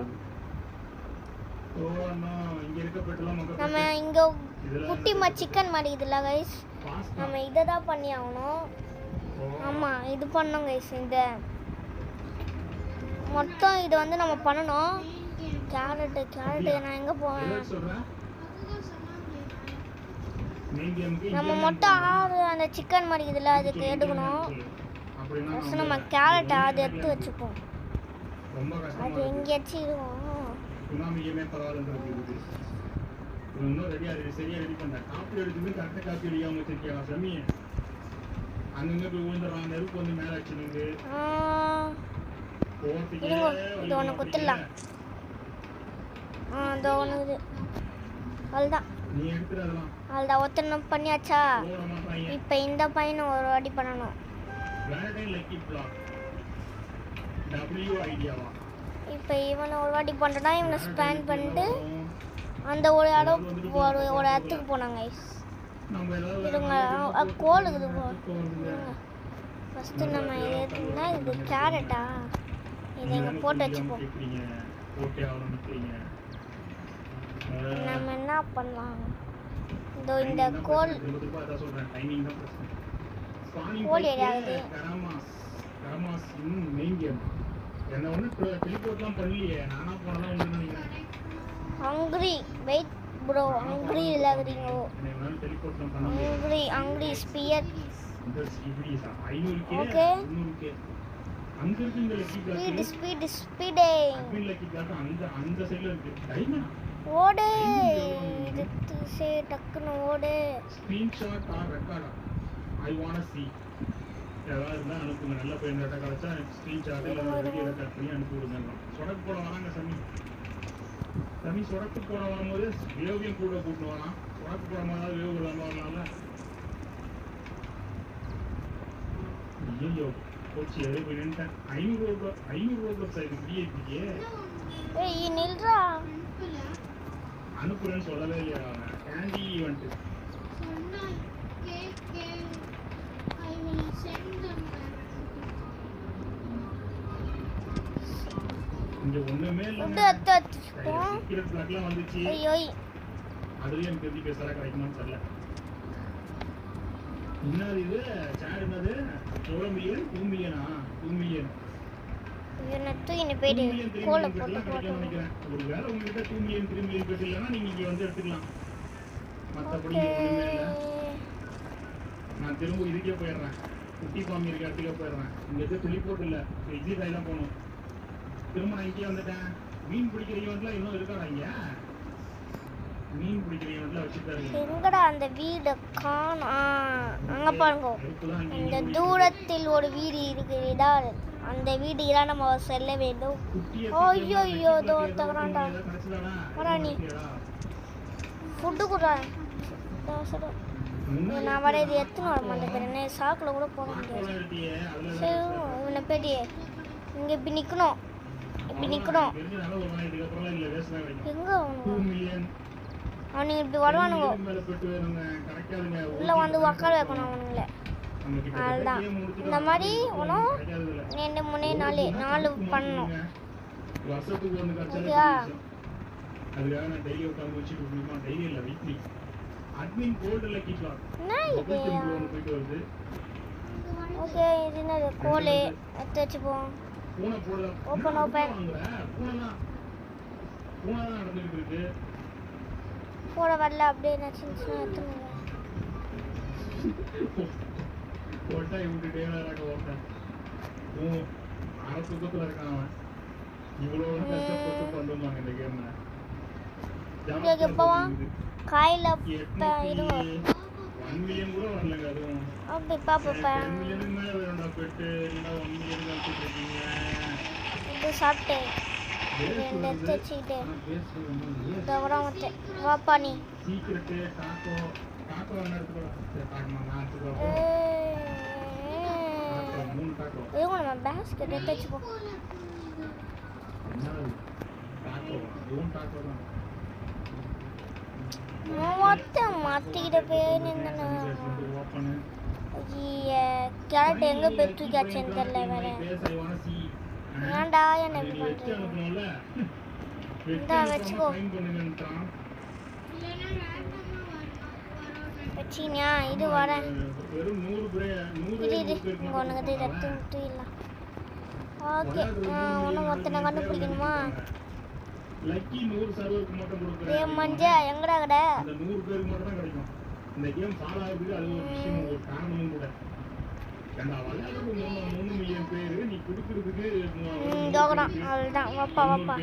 நம்ம இங்கே குட்டிமா சிக்கன் மாதிரி இதில் கைஸ் நம்ம இதை தான் பண்ணி ஆகணும். ஆமாம் இது பண்ணோம் கைஸ். இந்த மொத்தம் இது வந்து நம்ம பண்ணணும். கேரட்டு நான் எங்கே போவேன்? நம்ம மொத்தம் 6 அந்த சிக்கன் மாதிரி இதில் அதுக்கு எடுக்கணும். அப்படின்னா ஃபஸ்ட்டு நம்ம கேரட்டை அது எடுத்து வச்சுப்போம். ரொம்ப அது கஷ்டமா இருக்கு. எங்கேயாச்சும் இருக்கும். சுனாமி கேமே பரவாயில்லன்றது இது. இன்னும் சரியா ரெடி பண்ண காப்பி எடுத்துட்டு கரெக்டாக காப்பி அடிக்காம வச்சிருக்கியா சாமி? அங்கங்க போய் விழுந்துடுறான், நெருப்பு வந்து மேலே வச்சுருந்து போகிறதுக்கே இது ஒன்று குத்துடலாம். இதோ ஒன்று இது. அவ்வளோதான் நீ எடுத்துட்டு அதெல்லாம் அவ்வளோதான் ஒத்தனை பண்ணியாச்சா? போட மாட்டாங்க. இப்போ இந்த பையனை ஒரு வாட்டி பண்ணணும். வேலண்டைன் லக்கி பிளாக் W ஐடியாவா? இப்போ இவனை ஒரு வாட்டி பண்ணுறா, இவனை ஸ்பேன் பண்ணிட்டு அந்த ஒரு இடம் ஒரு இடத்துக்கு போனாங்க. நம்ம ஏதாவது இதுங்க கோல் இருக்குது போ. ஃபஸ்ட்டு நம்ம எதுனா இது கேரட்டா, இதை இங்கே போட்டு வச்சுப்போம். போட்டே ஆகணும் நிற்கிறீங்க. நம்ம என்ன பண்ணலாம்? இதோ இந்த கோல் சொல்கிறேன், டைமிங் தான் பிரச்சனை. கோல் எரியாகுது. கரமாஸ் இன்னும் மெயின் கேம். என்ன ஒன்று டெலிபோர்ட்லாம் பண்ணலையே, நானா போனதான் ஒன்று நினைக்கிறேன். ஹங்க்ரி வெயிட் ப்ரோ, ஹங்க்ரி இல்லாதீங்க. டெலிபோர்ட்லாம் பண்ண ஹங்க்ரி ஸ்பியர். ஓகே ஓகே அங்க இருக்கு இந்த லக்கி ஸ்பீடு பிளாக். ஸ்பீடு ஸ்பீடே அட்மின் லக்கி பிளாக் அந்த சைடுல இருக்கு. டைமண்ட் ஓடு. இது சே டக்குன்னு ஓடு. ஸ்கிரீன்ஷாட் ஆர் ரெக்கார்டா? I want to see. ஏதாவது இருந்தால் அனுப்புங்க. நல்ல பையன் டேட்டா கிடைச்சா ஸ்க்ரீன்ஷாட் இல்லை வீடியோ ரெக்கார்ட் பண்ணி அனுப்பி விடுங்க. சொடக்கு போட வராங்க சாமி. சாமி சொடக்கு போட வரும்போது வேவையும் கூட கூப்பிட்டு வரான். சொடக்கு போட மாதிரி வேவு விடாமல் வரலாம்ல. ஐயோ போச்சு, எதோ போய் நின்ட்டேன். 500 ரூபா சைடு பிஏபிக்கு ஏய் நில்றா. அனுப்புறேன்னு சொல்லவே இல்லையா அவன்? கேண்டி ஈவெண்ட்டு சொன்னா cake I will send them. இங்க ஒண்ணுமே இல்ல. ஃபுட் எடுத்து வச்சுப்போம். சீக்ரெட் பிளாக்லாம் வந்துச்சு. ஐயோ அதுலயும் எனக்கு எப்படி பேசலாம் கிடைக்குமான்னு தெரியல. என்னது இது சேர்? என்னது 4 மில்லியன் 2 மில்லியனா? 2 மில்லியன் இவனை தூக்கின்னு போயிட்டு கோலை போட்டு போட்டு. நினைக்கிறேன். ஒரு வேளை உங்ககிட்ட 2 மில்லியன் 3 மில்லியன் பேர் இல்லைன்னா நீங்க இங்க வந்து எடுத்துக்கலாம். மற்றபடி ஓகே ஒண்ணுமே இல்லை. நான் திரும்ப இதுக்கே போயிடுறேன். குட்டி பாம்பு இருக்க இடத்துக்கே போயிடுறேன். இங்க எதுவும் டெலிபோர்ட் இல்லை, எக்ஸிட் ஆகி தான் போகணும். திரும்ப நான் இங்கே வந்துட்டேன். மீன் பிடிக்கிற ஈவெண்ட்லாம் இன்னும் இருக்காடா இங்க? மீன் பிடிக்கிற ஈவெண்ட்லாம் வச்சுட்டாரு. எங்கடா அந்த வீடு காணோம்? அங்க பாருங்க, இந்த தூரத்தில் ஒரு வீடு இருக்கிறதா, அந்த வீடு தான் நம்ம செல்ல வேண்டும். ஐயோ ஐயோ தோ தவறாண்டா. வரா நீ ஃபுட்டு கூட நான் வர இது எத்தனை வர மாட்டேங்கிறேன். சாக்கில் கூட போட முடியாது. சரி இவனை போயிட்டு இங்கே இப்படி நிற்கணும், இப்படி நிற்கணும். எங்கே அவனுங்க இப்படி வருவானுங்க. உள்ள வந்து உக்கார வைக்கணும் அவனுங்கள. அதுதான் இந்த மாதிரி ஒன்றும் 2 3 4 பண்ணணும். ஓகேவா? என்ன இது? ஓகே இது என்னது? கோல் எடுத்து வச்சுப்போம். ஓப்பன் ஓப்பன் போட வரல. அப்படியே நச்சுன்னா எடுத்துன்னு போவான் காயில் இருவோம். அப்படி பார்ப்பேன். இது சாப்பிட்டேன். எடுத்து வச்சுக்கிட்டு வாப்பா நீ. நம்ம பேஸ்கெட் எடுத்து வச்சுப்போம். மாத்திக்கிட்ட போய் நின்று கேரட் எங்க போய் தூக்கியாச்சுன்னு தெரியல. வேற ஏன்டா என்ன இந்த வச்சுக்கோ வச்சினியா? இது வரேன். இது இங்கே ஒன்று ரத்து தூயிடலாம். ஓகே ஒன்றும் ஒருத்தனை கண்டுபிடிக்கணுமா? மஞ்சா எங்கடா கடை? ஏண்டா விளையாடுறது 3 மில்லியன் பேரு, நீ கொடுக்கறதுக்கு தோகலாம் அவ்வளோதான். வாப்பா வாப்பா.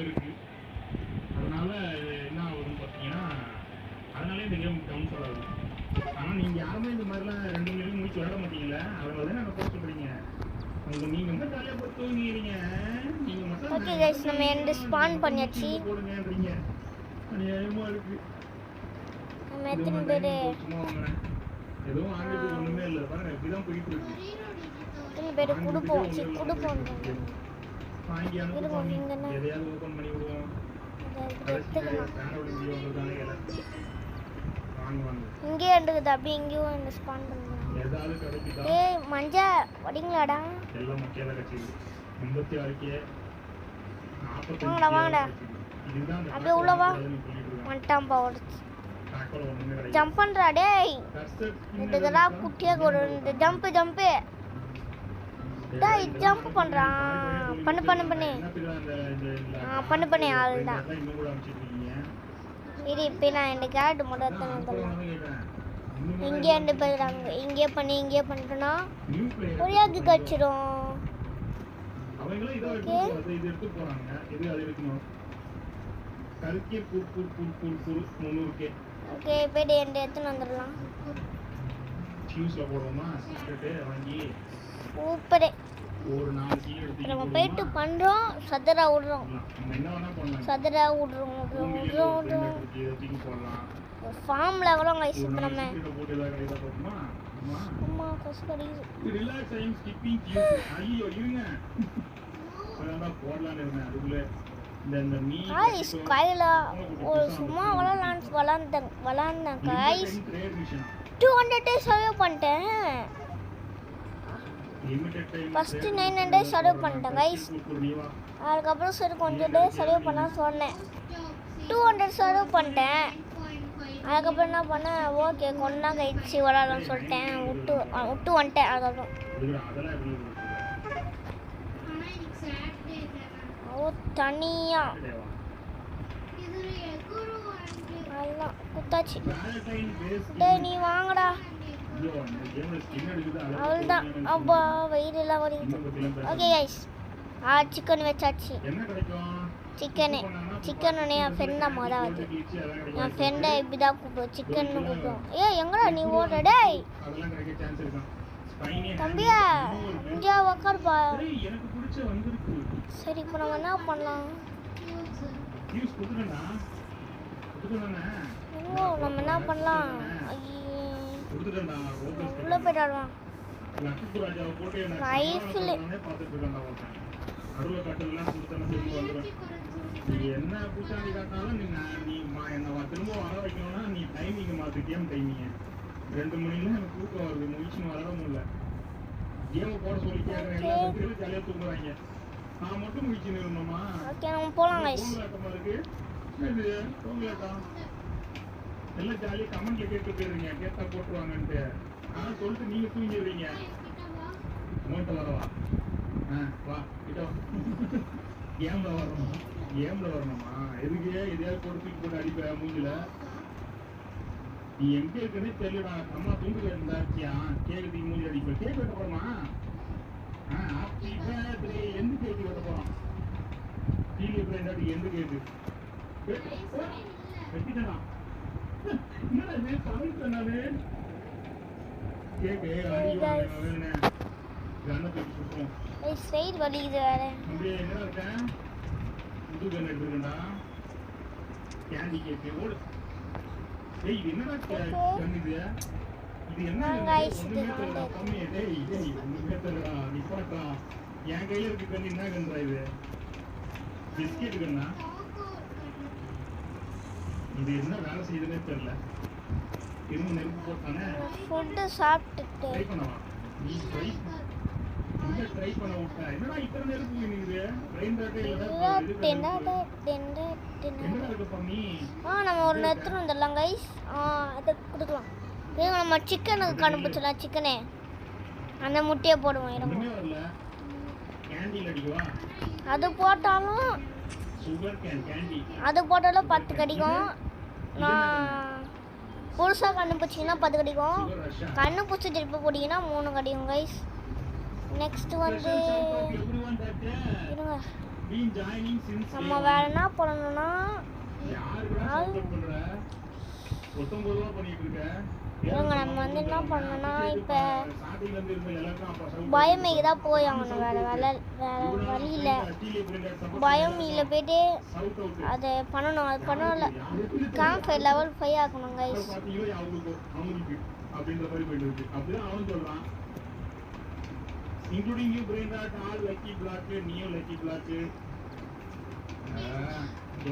அதனால என்ன ஆகுதுன்னு பார்த்தீங்கன்னா, அதனாலே இந்த கேம் டவுன் சொல்லாது. ஆனால் நீங்கள் யாருமே இந்த மாதிரிலாம் 2 மில்லியன் முடிச்சு விளையாட மாட்டீங்களா? அதனால தான் நாங்கள் போட சொல்கிறீங்க. நீங்கள் மட்டும் ஜாலியாக போட்டு தூங்குறீங்க. நீங்கள் மட்டும் ஓகே கைஸ், நம்ம எந்த ஸ்பான் பண்ணியாச்சு. போடுங்கன்றீங்க. அநியாயமாக இருக்குது. நம்ம எத்தனை பேர் சும்மா வாங்குறேன். எதுவும் வாங்கிட்டு ஒன்றுமே இல்லை. பாருங்க இப்படிதான் போயிட்டு இருக்கு. எத்தனை பேர் கொடுப்போம். சரி கொடுப்போம். வாங்கி அனுப்புவோம். எதையாவது ஓப்பன் பண்ணி விடுவோம். இங்கே இருக்குது அப்படியே இங்கேயும் இந்த ஸ்பான் பண்ணுவோம். ஏய் மஞ்சா வடிங்களாடா. எல்லாம் முக்கியமா கட்சி 86 வாங்கடா வாங்கடா. அப்படியே உள்ள வா. வந்துட்டான் பவர். ஜம்ப் பண்றா டேய். இதெல்லாம் குட்டியா ஒரு இந்த ஜம்ப் ஜம்ப். டேய் ஜம்ப் பண்றான். பண்ணு பண்ணு பண்ணு. பண்ணு பண்ணு ஆள்தான். இது இப்போ நான் இந்த கேரட் மட்டும் எடுத்துன்னு இங்கே ரெண்டு போயிடுறாங்க. இங்கே பண்ணி இங்கே பண்ணிட்டோன்னா ஒரே கச்சிடும். ஓகே ஓகே போய்ட்டு எந்த எடுத்துன்னு வந்துடலாம். சூப்பரு. நம்ம போயிட்டு பண்ணுறோம். சதுரா விடுறோம். சதுரா விடுறோம் விடுறோம் விடுறோம். ஃபார்மில் வரோம் கைஸ். இப்போ நம்ம அம்மா கொசு கடிக்குது. கைஸ் கையில் ஒரு சும்மா விளாண்டேன் கைஸ். 200 சர்வே பண்ணிட்டேன். ஃபஸ்ட்டு 900 சர்வே பண்ணிட்டேன் கைஸ். அதுக்கப்புறம் சரி கொஞ்சம் டே சர்வே பண்ண சொன்னேன். 200 சர்வே பண்ணிட்டேன். அதுக்கப்புறம் என்ன பண்ணேன், ஓகே கொஞ்ச நாள் கழிச்சு விளாடலாம்னு சொல்லிட்டேன். விட்டு வந்துட்டேன். அதுக்கப்புறம் ஓ தனியாக அதெல்லாம் குத்தாச்சு. டேய் நீ வாங்கடா. அவ்வளோதான். அப்பா வயிறுலாம் வலிக்குது. ஓகே கைஸ் சிக்கன் வச்சாச்சு. சிக்கன் என் ஃப்ரெண்ட் தான் மொதல். என் ஃப்ரெண்டை இப்படி தான் கூப்பிடுவோம். சிக்கன் கூப்பிடுவோம். எங்கடா நீ ஓடுற டேய் தம்பியா இங்கே உக்காருப்பா. சரி இப்போ நம்ம என்ன பண்ணலாம்? நம்ம என்ன பண்ணலாம்? உள்ள போயிட்டாடுவான். ரைஃபிள் என்ன பூச்சாண்டி காட்டினாலும் நீ என்ன திரும்ப வர வைக்கணும்னா நீ டைமிங் மாற்று. கேம் டைமிங்க 2 மணில எனக்கு தூக்கம் வருது. முடிச்சுன்னு வர முடியல. கேம் போட சொல்லி கேட்குறேன். எல்லா பத்திரிகையும் ஜாலியாக தூங்குறாங்க. நான் மட்டும் முடிச்சுன்னு இருந்தோமா? ஓகே நம்ம போகலாம் கைஸ். தூங்கலாட்டமா இருக்கு. தூங்கலாட்டா எல்லாம் ஜாலியாக கமெண்ட்ல கேட்டு போயிருங்க. கேட்டா போட்டுருவாங்கன்ட்டு. ஆனால் சொல்லிட்டு நீங்க தூங்கிடுறீங்க. அமௌண்ட்டை வரவா? வா கிட்ட கேம்ல வரணுமா? கேம்ல வரணுமா? எதுக்கு எதையாவது போட்டு அடிப்ப மூஞ்சில? நீ எங்க இருக்குன்னே தெரியலடா. அம்மா தூண்டு இருந்தாச்சியா கேக்கு மூஞ்சி அடிப்ப. கேக் வெட்ட போறோமா? Happy birthday. எந்த கேக்கு வெட்ட போறோம்? டிவி பிராண்டாடி எந்த கேக்கு வெட்டிட்டா? என்னடா இது தமிழ் சொன்னாலே கேக்கு அடிவாங்க. சைடு வலிக்குது வேற. அப்படியே என்ன இருக்கேன் புது கன் எடுத்துக்கண்டா. கேண்டி கேக்கு ஓடு. ஏய் இது என்னடா கன் இது? இது என்ன ஒண்ணுமே தெரியல. கம்மி டேய் ஒண்ணுமே தெரியலடா. நிப்பாட்டா. என் கையில இருக்க கன் என்ன கன்றா இது? பிஸ்கெட் கன்னா? இது என்ன வேலை செய்யுதுன்னே தெரியல. திரும்ப நெருப்பு போட்டானே. ஃபுட்டு சாப்பிட்டுட்டு ட்ரை பண்ணவா? நீ ட்ரை பண்ண விட்டா என்னடா இத்தனை நெருப்பு நிக்குது? ட்ரெயின் நம்ம ஒரு நேரத்தில் வந்துடலாம் கைஸ். அதை கொடுக்கலாம். நம்ம சிக்கனுக்கு கண்டுபிடிச்சலாம். சிக்கனே அந்த முட்டையை போடுவோம். அது போட்டாலும் 10 கிடைக்கும். நான் புதுசாக கண்டுபிடிச்சிங்கன்னா 10 கிடைக்கும். கண்டுபிடிச்சி திருப்பி போட்டிங்கன்னா 3 கிடைக்கும் கைஸ். நெக்ஸ்ட் வந்து everyone that இருங்க been joining since நம்ம வேற என்ன பண்ணணும்னா யாருக்குடா சப்போர்ட் பண்ற 19 ரூபா பண்ணிட்டு இருக்க இருங்க நம்ம வந்து என்ன பண்ணணும்னா இப்போ ஸ்டார்டிங்ல இருந்து இருந்த எல்லாருக்கும் அப்ப சவுண்ட் பயோமிக்கு தான் போய் ஆகணும் வேற வழி இல்லை பயோமியில் போயிட்டு சவுட் அவுட் அதை பண்ணணும் அது பண்ணல காம்ஃபை லெவல் 5 ஆக்கணும் கைஸ் பாத்தீங்களா அவங்களுக்கு அப்படின்ற மாதிரி போயிட்டு இருக்கு அப்படிதான் அவன் சொல்றான் including you brain rot all lucky block new lucky block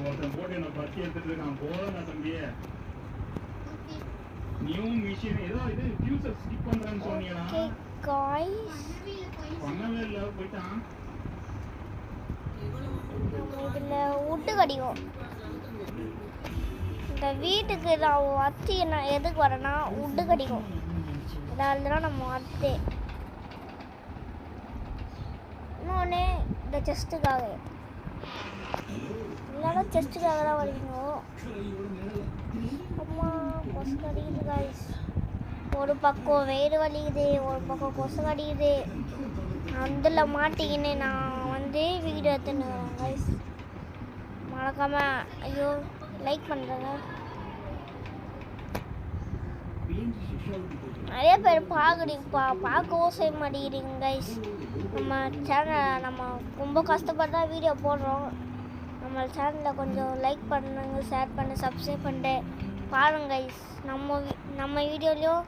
ஒருத்தன் போட்டு என்ன பத்தி எடுத்துட்டு இருக்கான் போதும் நான் தம்பியே நியூ மிஷின் ஏதோ இது ஃபியூச்சர் ஸ்கிப் பண்றேன்னு சொன்னீங்களா ஓகே காய்ஸ் பண்ணவே இல்லை போயிட்டான் இதில் உட்டு கடிக்கும் இந்த வீட்டுக்கு நான் வச்சு நான் எதுக்கு வரேன்னா உட்டு கடிக்கும் அதனால தான் நம்ம வச்சு இன்னொன்று இந்த செஸ்ட்டுக்காக எல்லாரும் செஸ்ட்டுக்காக தான் வரீங்க அம்மா கொசு கடிக்குது காய்ஸ் ஒரு பக்கம் வேறு வலிக்குது ஒரு பக்கம் கொசு கடிக்குது அதில் மாட்டிக்கின்னு நான் வந்து வீடியோ எடுத்துன்னு வரேன் காய்ஸ் மறக்காம ஐயோ லைக் பண்ணுறேங்க நிறைய பேர் பார்க்கவும் செய்ய மாட்டேங்கிறீங்க கைஸ் நம்ம சேனல் நம்ம ரொம்ப கஷ்டப்பட்டு தான் வீடியோ போடுறோம் நம்ம சேனலில் கொஞ்சம் லைக் பண்ணுங்க ஷேர் பண்ணு சப்ஸ்கிரைப் பண்ணிட்டு பாருங்க கைஸ் நம்ம வீடியோலையும்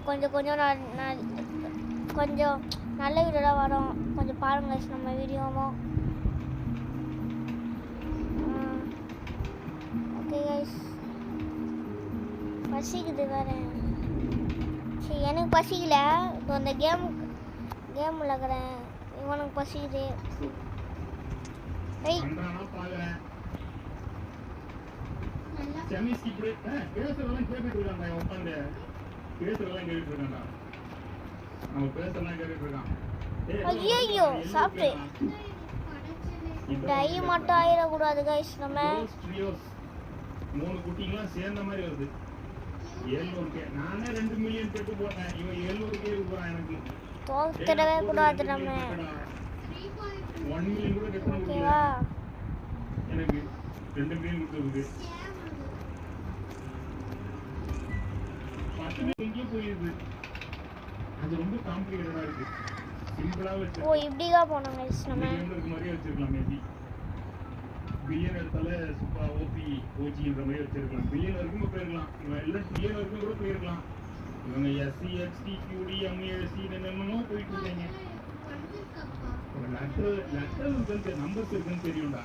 கொஞ்சம் கொஞ்சம் நல்ல வீடியோலாம் வரும் கொஞ்சம் பாருங்க கைஸ் நம்ம வீடியோவும் ஓகே கைஸ் பசிக்குது வேறு சரி எனக்கு பசிக்கல இப்போ இந்த கேம் விளையாடுறேன் இவனுக்கு பசிக்குது ஏய் ஐயோ சாப்பிட்டு டை மட்டும் ஆயிடக்கூடாது கைஸ் நம்ம 3 குட்டிங்களாம் சேர்ந்த மாதிரி வருது 700K நானே 2 மில்லியன் பெட்டு போட்டேன் இவன் 700K கொடுக்குறான் எனக்கு தோத்துடவே கூடாது நம்ம 1 மில்லியன் கூட கட்ட முடியல ஓகேவா எனக்கு 2 மில்லியன் கொடுத்துருக்கு 10 மில்லியன் எங்கேயோ போயிடுது அது ரொம்ப காம்ப்ளிகேட்டடா இருக்கு சிம்பிளா வச்சு ஓ இப்படிதான் போனோம் கைஸ் நம்ம கேம்ல மாதிரியே வச்சிருக்கலாம் மேபி பில்லியன் எடுத்தால சூப்பர் ஓபி ஓஜின்ற மாதிரி வச்சிருக்கலாம் பில்லியன் வரைக்கும் போயிருக்கலாம் இவன் எல்லாம் ட்ரில்லியன் வரைக்கும் கூட போயிருக்கலாம் இவங்க எஸ்சி எக்ஸ்டி கியூடி எம்ஏசி என்னென்னமோ போயிட்டு இருக்காங்க லெட்டர் இருக்குன்னு நம்பர்ஸ் இருக்குன்னு தெரியும்டா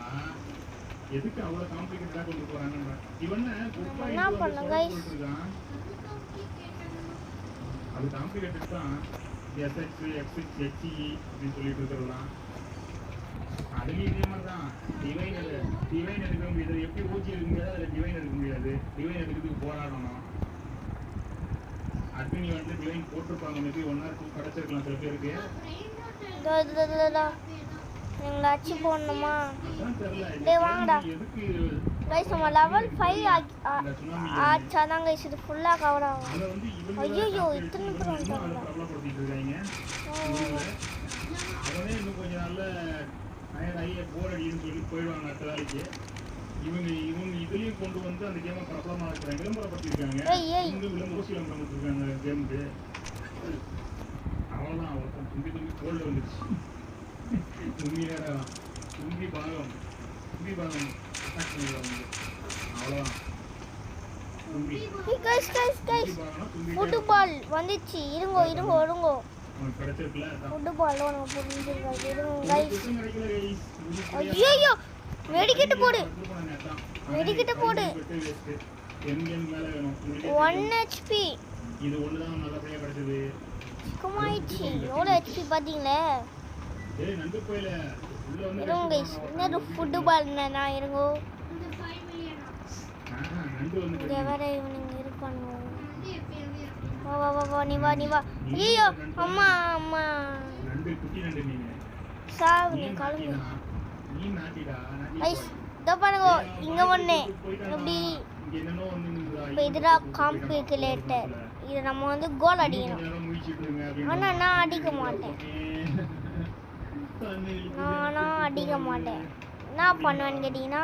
எதுக்கு அவ்வளோ காம்ப்ளிகேட்டடாக கொண்டு போகிறாங்கன்ற இவன் என்ன பண்ணோம் கைஸ் அது காம்ப்ளிகேட்டட் தான் எஸ்எக்ஸ் எக்ஸ்எக்ஸ் எக்ஸி அப்படின்னு சொல்லிட்டு இருக்கிறதெல்லாம் அதுலேயும் இதே மாதிரி தான் டிவைன் எடுக்க முடியாது எப்படி ஊச்சி எடுக்க முடியாது அதில் டிவைன் எடுக்க முடியாது டிவைன் எடுக்கிறதுக்கு போராடணும் அட்மினி வந்து டிவைன் போட்டிருப்பாங்க மேபி 1 or 2 கிடச்சிருக்கலாம் சில பேருக்கு எங்களை அச்சு போடணுமா அதான் தெரியல டேய் வாங்கடா எதுக்கு கைஸ் நம்ம லெவல் 5 ஆச்சாதான் கைஸ் இது ஃபுல்லாக கவர் ஆகும் அதை வந்து இவங்க ஐயோ இத்தனை பேர் வந்துட்டாங்க பிரபலப்படுத்திட்டு இருக்காங்க அவனே இன்னும் கொஞ்ச நாள்ல ஐயா போர் அடின்னு சொல்லி போயிடுவாங்க அடுத்த வேலைக்கு இவங்க இதுலயும் கொண்டு வந்து அந்த கேமை பிரபலமா இருக்கிறாங்க விளம்பரப்படுத்திருக்காங்க இவங்க விளம்பரம் இருக்காங்க கேமுக்கு அவ்வளவுதான் அவன் தும்பி கோல்டு வந்துருச்சு தும்பி நேரம் தும்பி பாகம் அட்டாக் பண்ணிடுவாங்க அவ்வளவுதான் தும்பி கைஸ் ஃபுட்பால் வந்துச்சு இருங்கோ கிடைச்சிருக்குல்ல ஃபுட்பால் உனக்கு புரிஞ்சிருக்காது இருங்க கைஸ் ஐயோ வெடிக்கிட்டு போடு 1 HP இது ஒண்ணுதான் நல்லபடியா கிடைச்சது சுகமாயிடுச்சு எவ்வளோ HP பார்த்தீங்களே ஏய் நண்டு போயில உள்ள வந்து இருங்க கைஸ் இன்னொரு ஃபுட்பால் நான் இருங்கோ நண்டு வந்து இங்கே வேற இவனுங்க இருப்பானுங்க வா நீ வா ஐயோ அம்மா நண்டு குட்டி நண்டு நீங்க சாவு நீ கழுவு நீ நாட்டிடா ஐஸ் இதோ பாருங்க இங்க ஒண்ணு இப்படி இங்க என்னென்னோ வந்து இப்போ இதுதான் காம்ப்ளிகேட்டட். இது நம்ம வந்து கோல் அடிக்கணும். ஆனால் நான் அடிக்க மாட்டேன். நான் அடிக்க மாட்டேன். என்ன பண்ணுவேன்னு கேட்டிங்கன்னா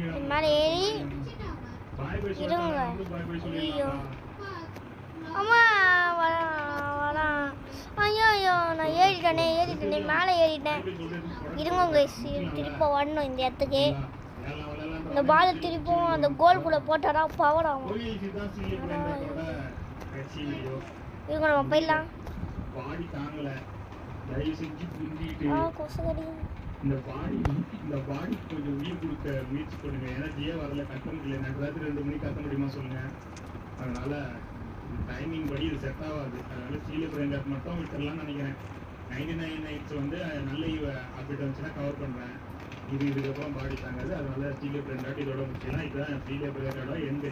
இது மேலே ஏறி இருங்க. ஐயோ அம்மா வரான். ஐயோ ஐயோ நான் ஏறிட்டேனே மேலே ஏறிட்டேன். இருங்க guys, திருப்ப வரணும் இந்த இடத்துக்கு. இந்த பாலை திருப்பவும் அந்த கோல்குள்ளே போட்டாரா பவர் ஆகும். இருங்க நம்ம போயிடலாம். கொசுகடி இந்த பாடி கொஞ்சம் உயிர் கொடுக்க முயற்சி பண்ணுங்க. ஏன்னா ஜியா வரல, கட்ட முடியல. நான் ராத்திரி 2 மணிக்கு கட்ட முடியுமா சொல்லுங்க. அதனால டைமிங் படி இது செட் ஆகாது. அதனால ஸ்டீல் பிராண்ட் மட்டும் விட்டுடலாம்னு நினைக்கிறேன். 99 நைட்ஸ் வந்து நல்ல அப்டேட் வந்துச்சுன்னா கவர் பண்ணுறேன். இதுக்கப்புறம் பாடி தாங்காது. அதனால ஸ்டீல் பிராண்ட் இதோட முடிச்சுக்கலாம். இதுதான் ஸ்டீல் பிராண்டோட எந்த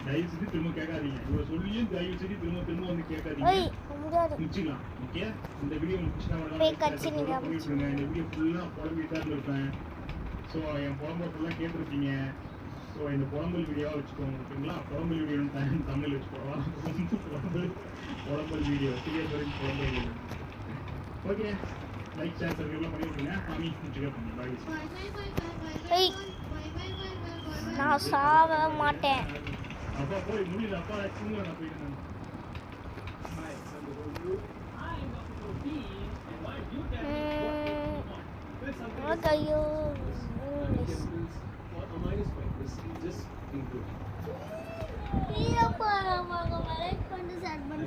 தயவு செஞ்சு திரும்ப கேட்காதீங்க. இவ்வளோ சொல்லியும் தயவு செஞ்சு திரும்ப வந்து கேட்காதீங்க. முடிச்சுக்கலாம். ஓகே, இந்த வீடியோ முடிச்சுன்னா பண்ணிவிட்டுருங்க. இந்த வீடியோ ஃபுல்லாக புலம்பிட்டு தான் இருப்பேன். ஸோ என் புலம்பை ஃபுல்லாக கேட்டிருப்பீங்க. ஸோ இந்த புலம்பல் வீடியோவாக வச்சுக்கோங்க. ஓகேங்களா? புலம்பல் வீடியோன்னு தமிழ் வச்சுக்கோவா? புலம்பல் வீடியோ புலம்பல் வீடியோ. ஓகே, லைக் ஷேர் சப்ஸ்கிரைப்லாம் பண்ணி விட்டுருங்க. மாமி முடிச்சுக்க பாய். நான் சாவ மாட்டேன். அப்பா போய் முடியல. அப்பா தூங்க நான் போயிட்டு ஐயோ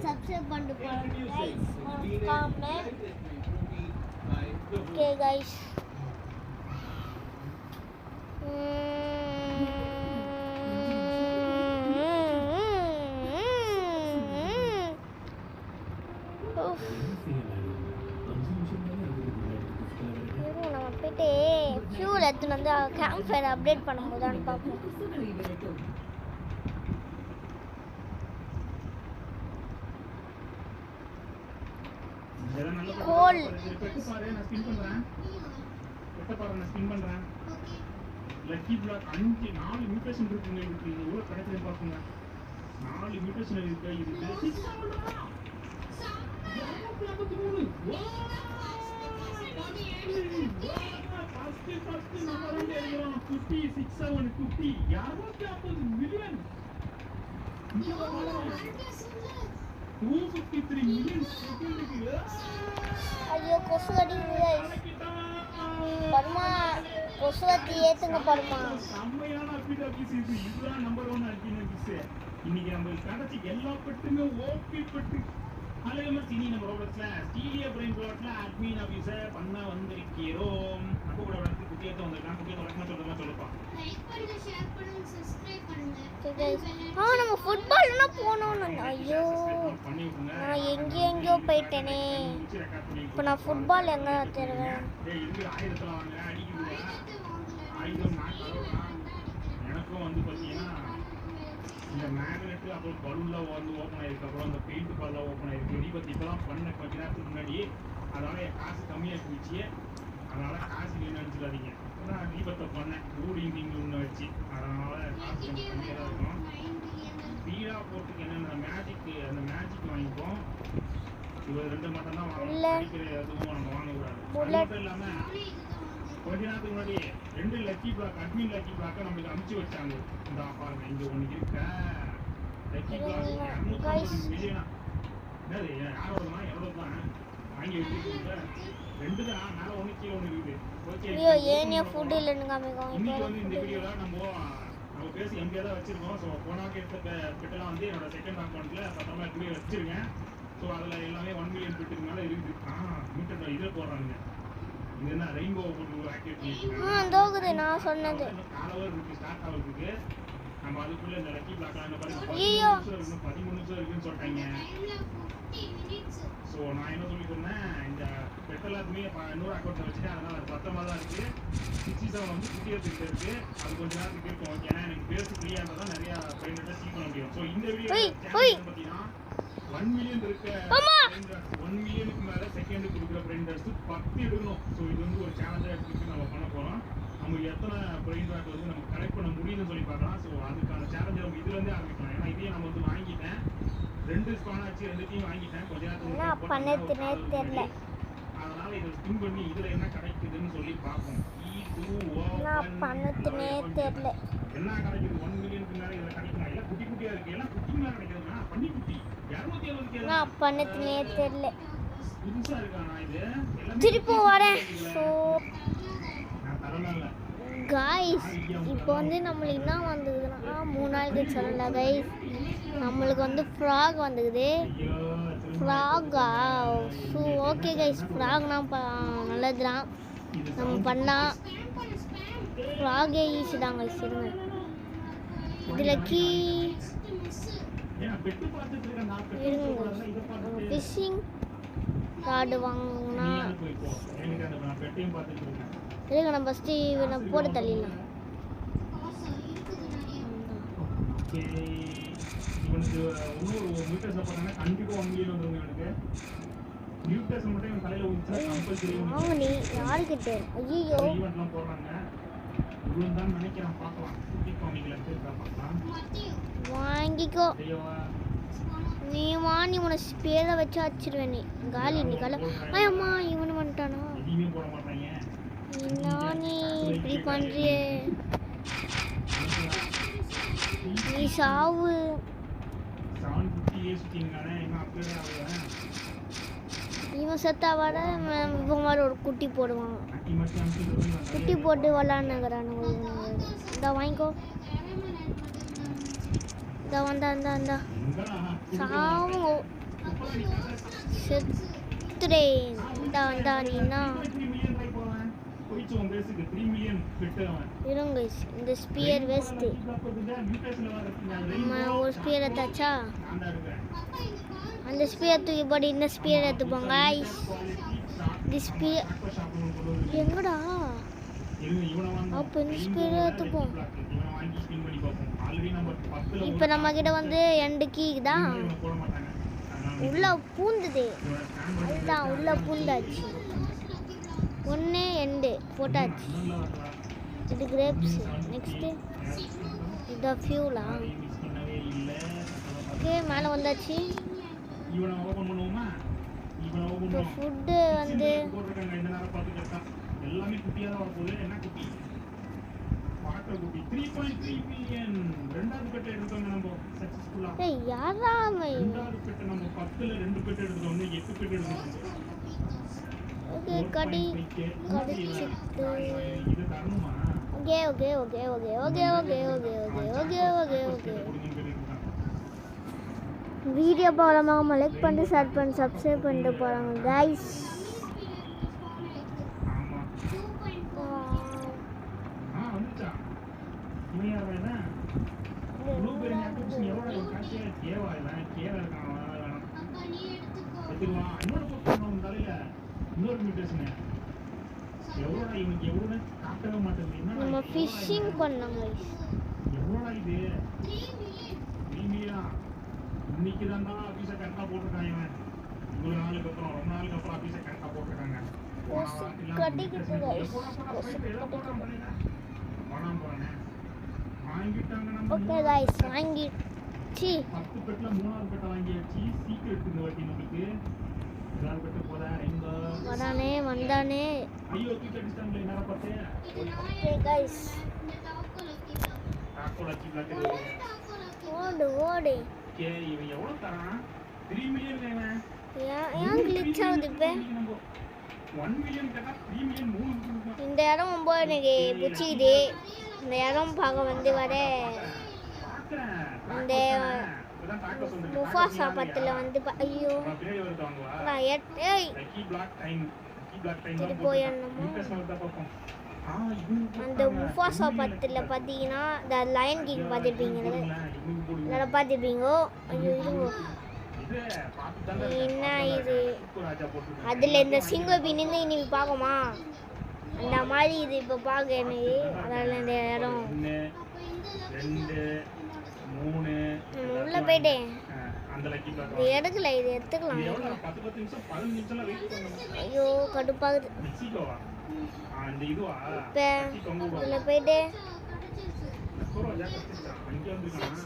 சப்ஸ்கிரைப் பண்ணிட்டு போங்க. ஓகே கைஸ், நம்ம போயிட்டு ஃபியூல் எடுத்துன்னு வந்து கேம்ப் ஃபயர் அப்டேட் பண்ணும்போதான்னு பார்ப்போம். கோல் லக்கி பிளாக் 4 மியூட்டேஷன் இருக்குங்க. இதுக்கு எவ்வளோ கிடைச்சது பார்க்குங்க. 4 மியூட்டேஷன் இருக்கு. இதுக்கு 253 மில்லியன் செகண்டுக்கு. ஐயோ கொசு அடிக்குது பர்மா. கொசுவத்தி ஏத்துங்க பர்மா. செம்மையான அப்டேட் ஆபீஸ் இது. இதுதான் நம்பர் 1 அல்டிமேட். இன்னைக்கு நம்ம கடைசி எல்லா பட்டுமே ஓபி பட்டு அலையமர் சினி நம்ம ரோபோட்ஸ்ல ஸ்டீலியோ பிரைன் பிளாட்ல அட்மின் ஆபீஸர் பண்ண வந்திருக்கிறோம். நம்ம கூட வந்து குட்டியத்தை வந்திருக்கான். குட்டியத்தை வளர்க்கணும் சொல்றதா சொல்லப்பா. லைக் பண்ணுங்க, ஷேர் பண்ணுங்க, சப்ஸ்கிரைப் பண்ணுங்க. நம்ம ஃபுட்பால்னா போனோம்னு. ஐயோ நான் எங்கேயோ போயிட்டேனே. இப்போ நான் ஃபுட்பால் எங்க தருவேன்? எனக்கும் வந்து பார்த்தீங்கன்னா இந்த மேக்னெட்டு அப்புறம் பலூன்லாம் வந்து ஓப்பன் ஆயிருக்கு. அப்புறம் அந்த பெயிண்ட் பால்லாம் ஓப்பன் ஆயிருக்கு. தீபத்தி இப்போலாம் பண்ண கொஞ்ச நேரத்துக்கு முன்னாடி. அதனால என் காசு கம்மியாக போயிடுச்சு. அதனால காசு இல்லைன்னு நினச்சிடாதீங்க. நான் தீபத்தை பண்ணேன் ரூடிங் ஒன்று வச்சு. அதனால காசு கொஞ்சம் கம்மியாக தான் இருக்கும். ஸ்பீடாக போகிறதுக்கு என்னென்ன அந்த மேஜிக் வாங்கிப்போம். இது 2 மட்டும் தான் வாங்கணும். அடிக்கிற எதுவும் நம்ம வாங்கக்கூடாது. அது மட்டும் இல்லாமல் கொஞ்ச நேரத்துக்கு முன்னாடி 2 லக்கி பிளாக் அட்மின் லக்கி பிளாக்கை நம்மளுக்கு அனுப்பிச்சு வச்சாங்க. இந்த பாருங்க, இங்கே ஒன்று இருக்க லக்கி பிளாக் 250 மில்லியனா. என்னது யாரோடதுனா எவ்வளோ தான் வாங்கி வச்சுருக்கீங்க? 2 தான், மேலே 1 கீழே 1 இருக்குது. ஓகே, இன்னைக்கு வந்து இந்த வீடியோவில் நம்ம பேசி எம்பியாக தான் வச்சுருக்கோம். ஸோ போனாக்க எடுத்த பிட்டெல்லாம் வந்து என்னோட செகண்ட் அக்கௌண்ட்டில் பத்திரமா எடுத்து வச்சுருக்கேன். ஸோ அதில் எல்லாமே 1 மில்லியன் பிட்டுக்கு மேலே இருக்குது. மீட்டர் இதில் போடுறாங்க. இது என்ன ரெயின்போ போட்டு ஒரு ஆக்டிவிட்டி நான் சொன்னது காலவர் இருக்கு. ஸ்டார்ட் ஆகிறதுக்கு நம்ம அதுக்குள்ளே இந்த லக்கி பிளாக்லாம் என்ன பாருங்க 13 நிமிஷம் இருக்குன்னு சொல்லிட்டாங்க. ஸோ நான் என்ன சொல்லி சொன்னேன், இந்த பெட்டெல்லாத்துமே இன்னொரு அக்கௌண்ட்டில் வச்சுட்டேன். அதனால் அது பத்திரமா தான் இருக்குது. 67 வந்து குட்டியத்துக்கிட்ட இருக்குது. அது கொஞ்சம் நேரத்துக்கு இருக்கும். ஏன்னா எனக்கு பேசு ஃப்ரீயாக இருந்தால் தான் நிறையா பெயிண்டை சீக் பண்ண முடியும். ஸோ இந்த வீடியோ பார்த்தீங்கன்னா 1 மில்லியன் இருக்க 1 மில்லியனுக்கு மேலே செகண்டுக்கு இருக்கிற பிரிண்டர்ஸ் 10 எடுக்கணும். ஸோ இது வந்து ஒரு சேலஞ்சாக எடுத்துக்கிட்டு நம்ம பண்ண போகிறோம். நம்ம எத்தனை பிரெயின் ராக் வந்து நம்ம கலெக்ட் பண்ண முடியுதுன்னு சொல்லி பார்க்கலாம். ஸோ அதுக்கான சேலஞ்ச் நம்ம இதுலேருந்தே ஆரம்பிக்கலாம். ஏன்னா இதையே நம்ம வந்து வாங்கிட்டேன், 2 ஸ்பான் ஆச்சு, 2த்தையும் வாங்கிட்டேன். கொஞ்ச என்ன பண்ணதுன்னே தெரியல. அதனால இதை ஸ்பின் பண்ணி இதுல என்ன கிடைக்குதுன்னு சொல்லி பார்ப்போம். என்ன பண்ணதுன்னே தெரியல. என்ன கிடைக்குது? 1 மில்லியனுக்கு மேல இதுல கிடைக்குமா? எல்லாம் குட்டி குட்டியா இருக்கு. எல்லாம் குட்டிங்களா கிடைக்குதுன்னா பண்ணி குட்டி 270 என்ன பண்ணதுன்னே தெரியல. புதுசா இருக்கானா இது? திருப்பி வரேன். ஸோ நான் தரல காய்ஸ், இப்போ வந்து நம்மளுக்கு என்ன வந்ததுன்னா 3 நாளைக்கு சொல்லல கைஸ், நம்மளுக்கு வந்து ஃப்ராக் வந்துக்குது. ஃப்ராகா? ஸோ ஓகே கைஸ், ஃப்ராக்னா நல்லதுதான், நம்ம பண்ணலாம். ஃப்ராகே ஈஸி தான் கைஸ். இருங்க, இதில் இருங்க ஃபிஷ்ஷிங் ராடு வாங்கினா இருங்க, நம்ம ஃபஸ்ட்டு இவனை போட்டு தள்ளிடலாம். இவனுக்கு இன்னொரு மீட்டர்ஸ் போட்டாங்கன்னா கண்டிப்பா 1 மில்லியன் வந்துருங்க. இவனுக்கு நியூட்டர்ஸ் மட்டும் இவன் தலையில ஊத்திச்சா கம்பல்சரி வாங்க. நீ யாருக்கிட்ட? ஐயோ, ஈவென்ட்லாம் போடுறாங்க. இவன் தான் நினைக்கிறேன், பார்க்கலாம். குட்டி காமிக்ல இருக்கா பார்க்கலாம். வாங்கிக்கோ. நீ வாணி உன ஸ்பேரை வச்சு அடிச்சிருவேன். நீ காலி நீ கால. அம்மா இவனு வந்துட்டானா? எதுவுமே போட மாட்டாங்க. நீ இப்படி பண்றியே, நீ சாவு. 750 ஏசிட்டிங்கனானே என்ன அப்டேட் ஆகுது. இவன் செத்தா வர இவன் மாதிரி ஒரு குட்டி போடுவான். குட்டி போட்டு விளாண்டுங்கிறானு. இந்த வாங்கிக்கோ. இந்த வந்தா சாவு செத்துறேன். இந்த நீனா இருங்க. இந்த ஸ்பியர் வேஸ்ட்டு. ஒரு ஸ்பியர் எடுத்தாச்சா? அந்த ஸ்பியர் தூக்கி போட்டு இந்த ஸ்பியர் எடுத்துப்போங்க. இந்த ஸ்பியர் எங்கடா? அப்போ இந்த ஸ்பியர் எடுத்துப்போம். இப்போ நம்ம கிட்ட வந்து 2 கீ தான் உள்ள பூந்துது. அதுதான் உள்ள பூந்தாச்சு. 1 2 போட்டாச்சு. இது கிரேப்ஸ். நெக்ஸ்ட்டு இது ஃபியூலா? ஓகே, மேலே வந்தாச்சு. இப்போ ஃபுட்டு வந்து எல்லாமே குட்டியா தான் வரப்போகுது. என்ன குட்டி? வாட்டர் குட்டி 3.3 மில்லியன். ரெண்டாவது பெட் எடுத்தோம் நம்ம சக்சஸ்ஃபுல்லா. ஏய் யாரா அவன்? ரெண்டாவது பெட் நம்ம 10ல 2 பெட் எடுத்தோம். 8 பெட் எடுத்தோம். ஓகே, கடிச்சிட்டு. இது தரணுமா? Okay okay okay okay okay okay okay okay okay okay okay video பார்க்காம லைக் பண்ணிட்டு ஷேர் பண்ணி சப்ஸ்கிரைப் பண்ணிட்டு போகிறாங்க கைஸ். நம்ம ஃபிஷ்ஷிங் பண்ணோம் கைஸ். இன்னைக்கு தான் ஆஃபீஸை கரெக்டாக போட்டிருக்காங்க. இவன் இவ்வளோ நாளுக்கு அப்புறம் ரொம்ப நாளுக்கு அப்புறம் ஆஃபீஸை கரெக்டாக போட்டிருக்காங்க. ஓகே கைஸ், வாங்கிச்சு 10 பெட்டில் 3வது பெட்டை வாங்கியாச்சு. சீக்கிரம் இந்த வாட்டி நம்மளுக்கு எல்லாரும் பெட்டு போதா எங்க வரானே வந்தானே. ஐயோ கீழே அடிச்சிட்டாங்களே என்ன பட்டு. ஓகே கைஸ், ஓடு ஓடு. ஓகே, இவன் எவ்வளோ தரான்? 3 மில்லியன் வேணும். ஏன் கிளிச் ஆகுது இப்போ? 1 மில்லியன் கேட்டால் 3 மில்லியன் 3. இந்த இடம் ரொம்ப எனக்கு பிடிச்சிக்குது. இந்த இடம் பார்க்க வந்து வர இந்த முஃபாசா பத்தில் வந்து ஐயோ நான் சரி போயிடணுமோ. அந்த முஃபாசா பத்தில் பார்த்தீங்கன்னா இந்த லயன் கிங் பார்த்துருப்பீங்க, அதில் பார்த்துருப்பீங்க. ஐயோ இருங்கோ, என்ன இது? அதில் இந்த சிங்கம் பின்னு இன்னைக்கு பார்க்குமா அந்த மாதிரி இது இப்போ பார்க்க எனக்கு. அதில் இந்த இடம் உள்ள போயிட்டேன். இது எடுக்கல, இது எடுத்துக்கலாம். ஐயோ கடுப்பாகுது. அந்த இதுவா இப்போ கட்டி தொங்க விடுவாங்க. இதில் போயிட்டு கிடைச்சிருச்சு. சூப்பரா ஜாக்கிரதையா அங்கே வந்துருக்கான்.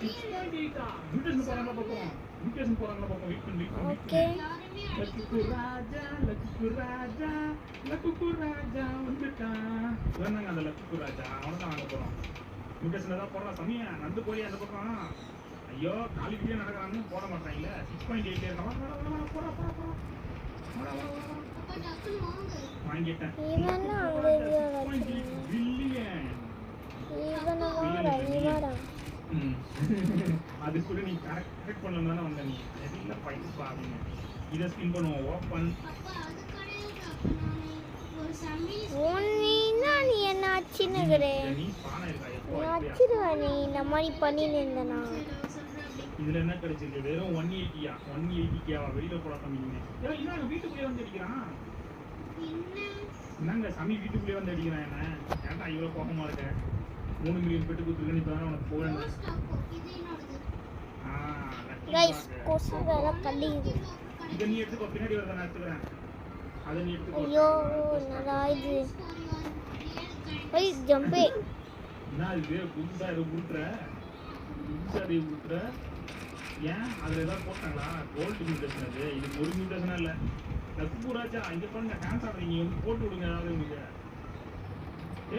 6.8 மியூட்டேஷன் போறாங்களா பாப்போம். மியூட்டேஷன் போறாங்களா பாப்போம். வெயிட் பண்ணி ஓகே யாருமே லக்குக்கு ராஜா லக்குக்கு ராஜா லக்குக்கு ராஜா வந்துட்டான். வேணாங்க அந்த லக்குக்கு ராஜா அவனை தான் வாங்க போறோம். மியூட்டேஷன் தான் போடுறான். சமயம் நடந்து போய் அந்த பக்கம். ஐயோ காலிக்கிட்டே நடக்கிறான்னு போட மாட்டாங்கல்ல. 6.8 இருக்கான். போறா போறா போறா அப்பா டக்குன்னு வாங்க. வாங்கிட்டேன். இவனா அங்கே எங்கேயோ 6.8 பில்லியன். இவனை வாடா இவடா அது கூட நீ கரெக்ட் பண்ணலாம் தானே வந்த நீ எல்லாம் பைப்பா அப்படின்னு இதை ஸ்பின் பண்ணுவோம் ஓப்பன். அப்பா அது கிடையாது. அப்ப நானு ஒரு சம்மி ஒன்னா நீ என்ன அச்சுன்னுக்குறே நீ பானை இருக்கா எப்போ நீ அச்சுடுவா நீ இந்த மாதிரி பண்ணின்னு இருந்தனா சொல்றேன். இதுல என்ன கிடைச்சிருக்கு வெறும் 180 180 வெளியில போட கம்மிங்க. இவன் வீட்டுக்குள்ளே வந்து அடிக்கிறான். என்ன என்னங்க சாமி வீட்டுக்குள்ளே வந்து அடிக்கிறான் என்ன ஏன்டா இவ்வளவு கோபமா இருக்க 3 மில்லியன் பெட்டு கொடுத்துருக்கேன் இப்போ தான் உனக்கு போகணும். ரோஸ்ட் ஆகும். இது என்னோடது. கைஸ் கொசு வேற கடிக்குது இதை நீ எடுத்துக்கோ பின்னாடி வரத நான் எடுத்துக்கிறேன். அதை நீ எடுத்துக்கோ. ஐயோ என்னடா இது போய் ஜம்பே என்ன இது புதுசா இதை உருட்டுற புதுசா இதை உருட்டுற ஏன் அதுல ஏதாவது போட்டாங்களா கோல்டு மியூட்டேஷன் அது இது ஒரு மியூட்டேஷனா இல்ல லக்குராஜா இங்க பாருங்க டான்ஸ் ஆடுறீங்க வந்து போட்டு விடுங்க ஏதாவது உங்களுக்கு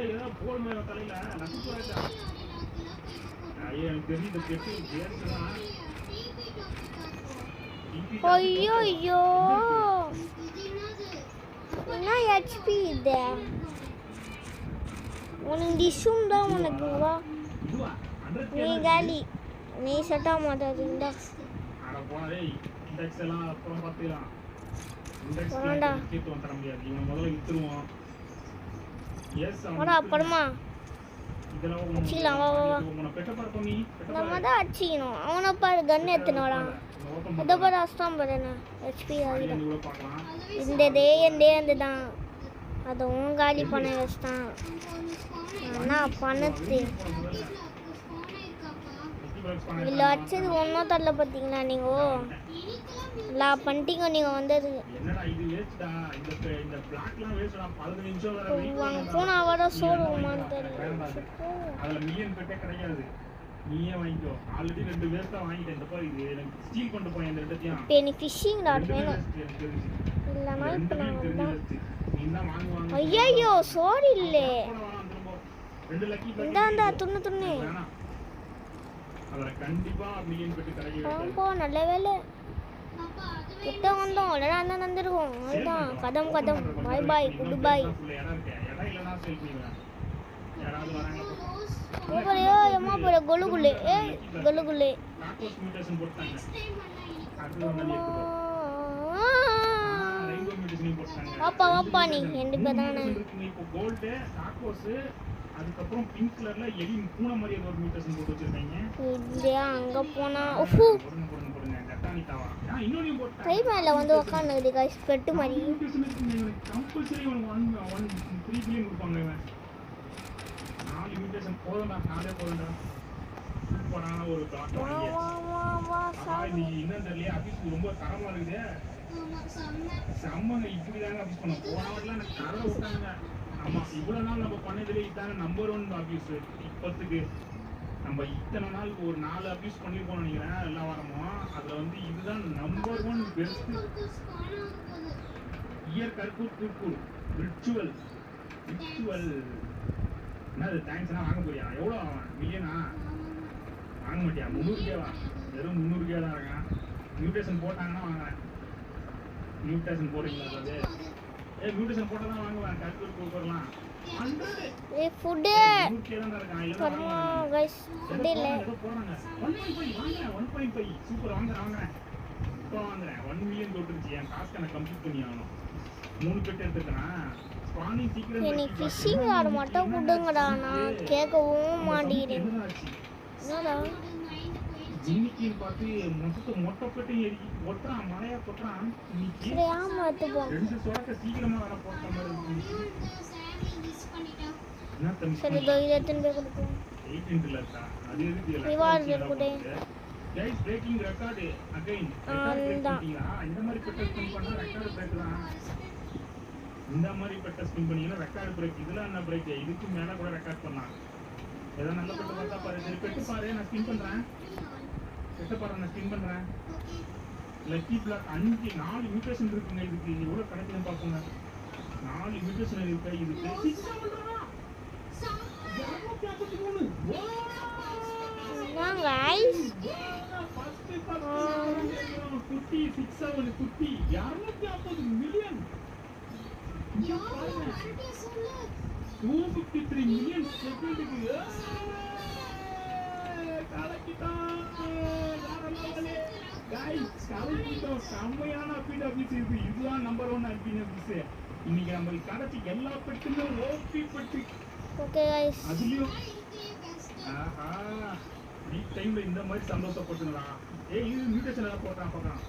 ஏதாவது போல் மேல தலையில லக்குராஜா ஐயா எனக்கு தெரியும் இந்த பெட்டு பேருக்குன்னா ஐயோ ஐயோ இது என்னது? என்ன ஹெச்பி இது உனக்கு டிஷ்ஷும் தான் உனக்கு வா இதுவா 100 நீ காலி நீ செட்டா மாட்டாதுண்டா அட போனே இண்டெக்ஸ் எல்லாம் அப்புறம் பார்த்துக்கலாம். இண்டெக்ஸ் போடா. கேட்டு தர முடியாது. இவன் முதல்ல வித்துருவான். எஸ் வாடா அப்புறமா இதெல்லாம் வச்சுக்கலாம், வா, வா, வா. உன்னை பெட்ட பார்ப்ப நீ நம்ம தான் அடிச்சிக்கணும் அவனை பாரு கன் எடுத்துனோடா அதை பாரு அஸ்தான் பாரு என்ன ஹெச்பி ஆகிடும் இவ்வளோ பார்க்கலாம். இந்த தான் அதை உன் காலி பண்ண வச்சுட்டான் அண்ணா பண்ணது இல்லை வச்சது ஒன்றும் தரல பார்த்தீங்களா நீங்கள் லா பண்ணிட்டீங்க நீங்கள் வந்தது என்னடா இது வேஸ்டா இந்த பிளாக்லாம் வேஸ்டா 15 நிமிஷம் வரை வெயிட் வாங்க போனா வர சோறுமான்னு தெரியல அதுல மில்லியன் பெட்டே கிடைக்காது. நீயே வாங்கிக்கோ. ஆல்ரெடி 2 வேஸ்டா வாங்கிட்டேன். இந்த பாரு இது எனக்கு ஸ்டீல் கொண்டு போய் இந்த ரெண்டத்தையும் இப்போ எனக்கு ஃபிஷ்ஷிங் டாட் வேணும் இல்லைனா இப்போ நான் வந்தேன் நீ தான் வாங்குவாங்க. ஐயோ சோறு இல்லை ரெண்டு லக்கி இந்தாண்டா துண்ணு துண்ணு வேணாம். அதுல கண்டிப்பா மில்லியன் பெட்டு கிடைக்காது. போ நல்ல வேலை கிட்ட வந்தோம் இல்லைனா அந்த வந்துருவோம் அதுதான் கதம் கதம் பாய் பாய் குட் பாய் போகலையோ எம்மா போல கொலுகுள்ளே ஏ கொலுகுள்ளே வாப்பா வாப்பா நீ ரெண்டு பேர் தானே அதுக்கப்புறம் பிங்க் கலர்ல எலி பூனை மாதிரி ஒரு மியூட்டேஷன் போட்டு வச்சிருக்காங்க. இல்லையா அங்கே போனா ஓஹோ போடுங்க கட்டானிட்டாவா இன்னொன்னு போட்டு கை மேலே வந்து உக்காந்துக்குது காய்ஸ் பெட்டு மாதிரி கம்பல்சரி உனக்கு 3 பில்லியன் கொடுப்பாங்க. இவன் 4 மியூட்டேஷன் போதும்டா 4 போதும்டா சூப்பரான ஒரு பிளாட் வா வாங்கி வா வா வா நீ இன்னும் தெரியல ஆபீஸ் ரொம்ப தரமா இருக்குது. செம்மங்க இப்படிதாங்க ஆபீஸ் பண்ண போன வாரம்லாம் எனக்கு கரை விட்டாங்க. ஆமா இவ்வளவு நாள் நம்ம பண்ணதுல இதான நம்பர் 1 ஆபீஸ் இப்பத்துக்கு நம்ம இத்தனை நாள் ஒரு 4 அபியூஸ் பண்ணிருக்கோம் நினைக்கிறேன் எல்லா வாரமும். அதுல வந்து இதுதான் நம்பர் 1 பெஸ்ட். இயர் கர்க்கூர் கூர்க்கூர் ரிச்சுவல் என்னது தேங்க்ஸ்னா வாங்க போறியா? எவ்வளோ மில்லியனா வாங்க மாட்டியா? 300K வா? வெறும் 300K தான் இருக்கான். மியூட்டேஷன் போட்டாங்கன்னா வாங்குறேன். மியூட்டேஷன் போடுறீங்களா? அது மியூட்டேஷன் போட்டால் தான் வாங்குவேன். கர்க்கூர் கூர்க்கூர்லாம் ஏ ஃபுட் பரமா गाइस ஃபுட் இல்ல 1.5 சூப்பர் வாங்குறேன் இப்போ வாங்குறேன் 1 மில்லியன் தொட்டுருச்சு. என் டாஸ்க் நான் கம்ப்ளீட் பண்ணி ஆகணும். 3 பெட் எடுத்துக்கிறேன். ஸ்பானிங் சீக்கிரம் எனக்கு ஃபிஷிங் ஆட மட்டும் கொடுங்கடா நான் கேட்கவும் மாட்டேங்கிறேன். என்னடா ஜிமிக்கி பார்த்து மொட்டை பெட்டையும் எரிக்கி ஒட்டுறான் மழையா கொட்டுறான். இன்னைக்கு சரி ஆமாத்து போ 2 சொரக்க சீக்கிரமா வர போட்ட மாதிரி இருக்கு. என்ன தம்பி சரி இதோ இதை எத்தனை பேர் கொடுப்போம் 18 இல்லடா அது எதுக்கு ரிவார்ட் கொடுத்தே गाइस பிரேக்கிங் ரெக்கார்ட் அகைன் இந்த மாதிரி பெட்டல் ஸ்பின் பண்ணா ரெக்கார்ட் பிரேக் தான். இந்த மாதிரி பெட்டை ஸ்பின் பண்ணீங்கன்னா ரெக்கார்ட் பிரேக். இதெல்லாம் என்ன பிரேக்? இதுக்கு மேல கூட ரெக்கார்ட் பண்ணலாம். ஏதோ நல்ல பெட்டை பார்த்தா பாரு. சரி பெட்டு பாரு, நான் ஸ்பின் பண்றேன். பெட்டை பாரு, நான் ஸ்பின் பண்றேன். லக்கி பிளாக் 4 மியூட்டேஷன் இருக்குங்க இதுக்கு. எவ்வளவு கிடைக்குதுன்னு பாப்போங்க. 4 மியூட்டேஷன் இருக்கு இதுக்கு. 653. வாங்க गाइस குட்டி 67 குட்டி 250 மில்லியன். 253 மில்லியன் செகண்டுக்கு கலக்கிட்டான். गाइस கலக்கிட்டோம். செம்மையான PWC இது. இதுதான் நம்பர் 1 PWC. இன்னைக்கு நமக்கு கிடைச்ச எல்லா பெட்டுமே ஓபி பெட்டு. ஓகே गाइस அதுலயும் ஆஹா நீ டைம்ல இந்த மாதிரி சந்தோஷப்பட்டுடா. ஏய் இது மியூட்டேஷன் எல்லாம் போட்டான் பார்க்கலாம்.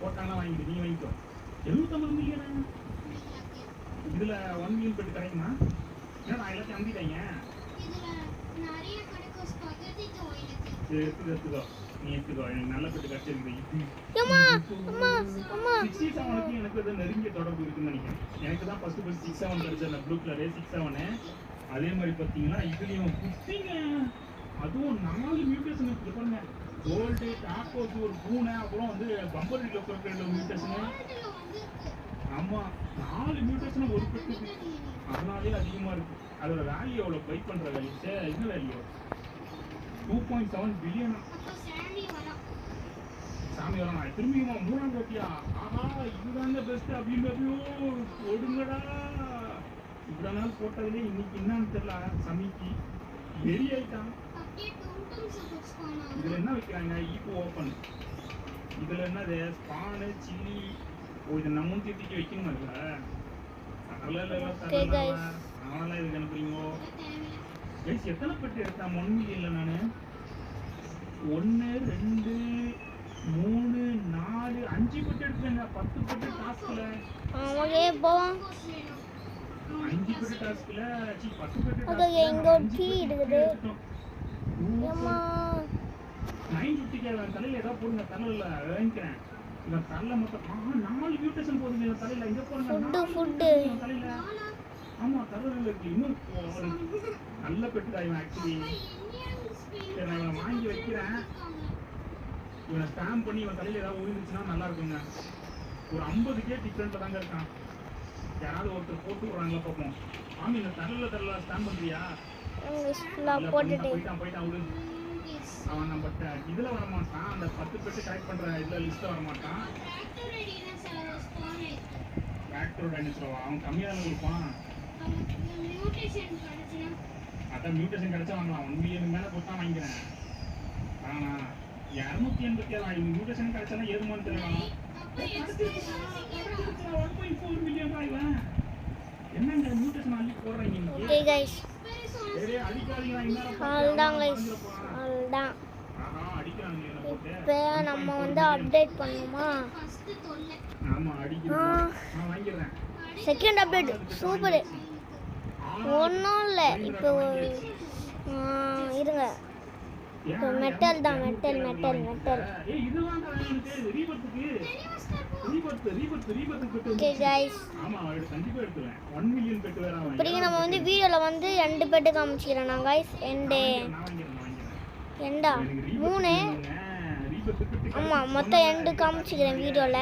போட்டாங்கன்னா வாங்கிடு, நீ வாங்கிக்கோ. 79 மில்லியன். இதுல 1 மில்லியன் பெட்டு கிடைக்குமா? ஏன்னா நான் எல்லாத்தையும் அம்பிட்டாங்க. சரி எடுத்துக்கோ, நீ எடுத்துக்கோ. எனக்கு நல்ல பெட்டு கிடைச்சிருக்கு. அம்மா அம்மா அம்மா 67க்கு எனக்கு ஏதோ நெருங்கிய தொடர்பு இருக்குன்னு நினைக்கிறேன். எனக்கு தான் ஃபர்ஸ்ட் 67 கிடைச்ச அந்த ப்ளூ கலர் 67. அதே மாதிரி பார்த்தீங்கன்னா இதுலயும் குட்டிங்க. அதுவும் 4 மியூட்டேஷன் இருக்கு பாருங்க. கோல்டு டாக்கோஸ் ஒரு பூனை, அப்புறம் வந்து பம்பர் லோக்கல் மியூட்டேஷன். ஆமா 4 மியூட்டேஷன் ஒரு பெட்டுக்கு. அதனாலே அதிகமா இருக்கு. அதோட வேல்யூ எவ்வளவு பை பண்ற வேல்யூ? என்ன வேல்யூ? 2.7 பில்லியன். சாமி வரணும். திரும்பியுமா 3ஆம் கோட்டியா? ஆஹா இதுதாங்க பெஸ்ட் அப்படின்னு ஒடுங்கடா. இவ்வளவு நாள் போட்டதுல இன்னைக்கு என்னன்னு தெரியல. சமிக்கு வெறி ஆயிட்டான். இதுல என்ன வைக்கிறாங்க? Ego open. இதுல என்னது? ஸ்பானு சில்லி. ஓ இதை நம்ம திருத்திக்கு வைக்கணுமா? இல்ல அவனெல்லாம் இதுக்கு அனுப்புறீங்கோ. கைஸ் எத்தனை பெட்டு எடுத்தா 1 மில்லியன்ல? நானு 1 2 3 4 5 பெட்டு எடுத்தேங்க. 10 பெட்டு டாஸ்க்ல. ஓகே போவோம். 5 பெட்டு டாஸ்க்ல 10 பெட்டு. ஓகே இங்க ஒரு கீ இருக்குது. அம்மா 950 தலையில ஏதோ போடுங்க. தலையில வாங்கிக்கிறேன். இந்த தலையில மொத்தம் 4 மியூட்டேஷன் போடுங்க. இந்த தலையில இங்க போடுங்க. ஃபுட் தலையில ஆமா தலையில இருக்கு. இன்னும் நல்ல பெட்டு தான் இவன் ஆக்சுவலி. சரி நான் இவனை வாங்கி வைக்கிறேன். இவனை ஸ்டாம்ப் பண்ணி இவன் தலையில ஏதாவது விழுந்துச்சுன்னா நல்லா இருக்குங்க. ஒரு 50K டிஃப்ரெண்ட்ல தாங்க இருக்கான். யாராவது ஒருத்தர் போட்டு விடுறாங்களா பார்ப்போம். ஆமா இந்த தலையில ஸ்டாம்ப் பண்றியா? போட்டுட்டு போயிட்டான் விடு. அவன் நம்ம இதுல வர மாட்டான். அந்த 10 பெட்டு கரெக்ட் பண்ற இதுல லிஸ்ட்ல வர மாட்டான். ஃபேக்டர் டைனோசர் அவன் கம்மியா தான் கொடுப்பான். அதான் மியூட்டேஷன் கிடைச்சா வாங்கலாம். 1 மில்லியன் மேல போட்டா வாங்கிக்கிறேன். ஆனா 287 மியூட்டேஷன் கிடைச்சாலும் ஏதுமான்னு தெரியலாம். 1.4 மில்லியன் தான் இவன். என்னங்க மியூட்டேஷன் அள்ளி போடுறீங்க நீங்க? ஓகே गाइस சரி அடிக்காதீங்க. இன்னும் அவ்வளவுதான் गाइस அவ்வளவுதான். ஆஹா அடிக்குறாங்க என்ன போட்டு. இப்போ நம்ம வந்து அப்டேட் பண்ணுமா? ஆமா அடிக்குறேன். நான் வாங்கிறேன். Second update super. ஒன்றும் இல்லை இப்போ இருங்க. இப்போ மெட்டல் தான் மெட்டல். ஏய் இது வாங்க எனக்கு ரீபத்துக்கு. ரீபத்துக்கு ஓகே गाइस ஆமா அது கண்டிப்பா எடுத்துறேன். 1 மில்லியன் பெட் வேற வாங்க. இப்போ நம்ம வந்து வீடியோல வந்து 2 பெட் காமிச்சிக்கிறேன் நான் गाइस. எண்டே எண்டா 3 ஆமா மொத்தம் 2 காமிச்சிக்கிறேன் வீடியோல.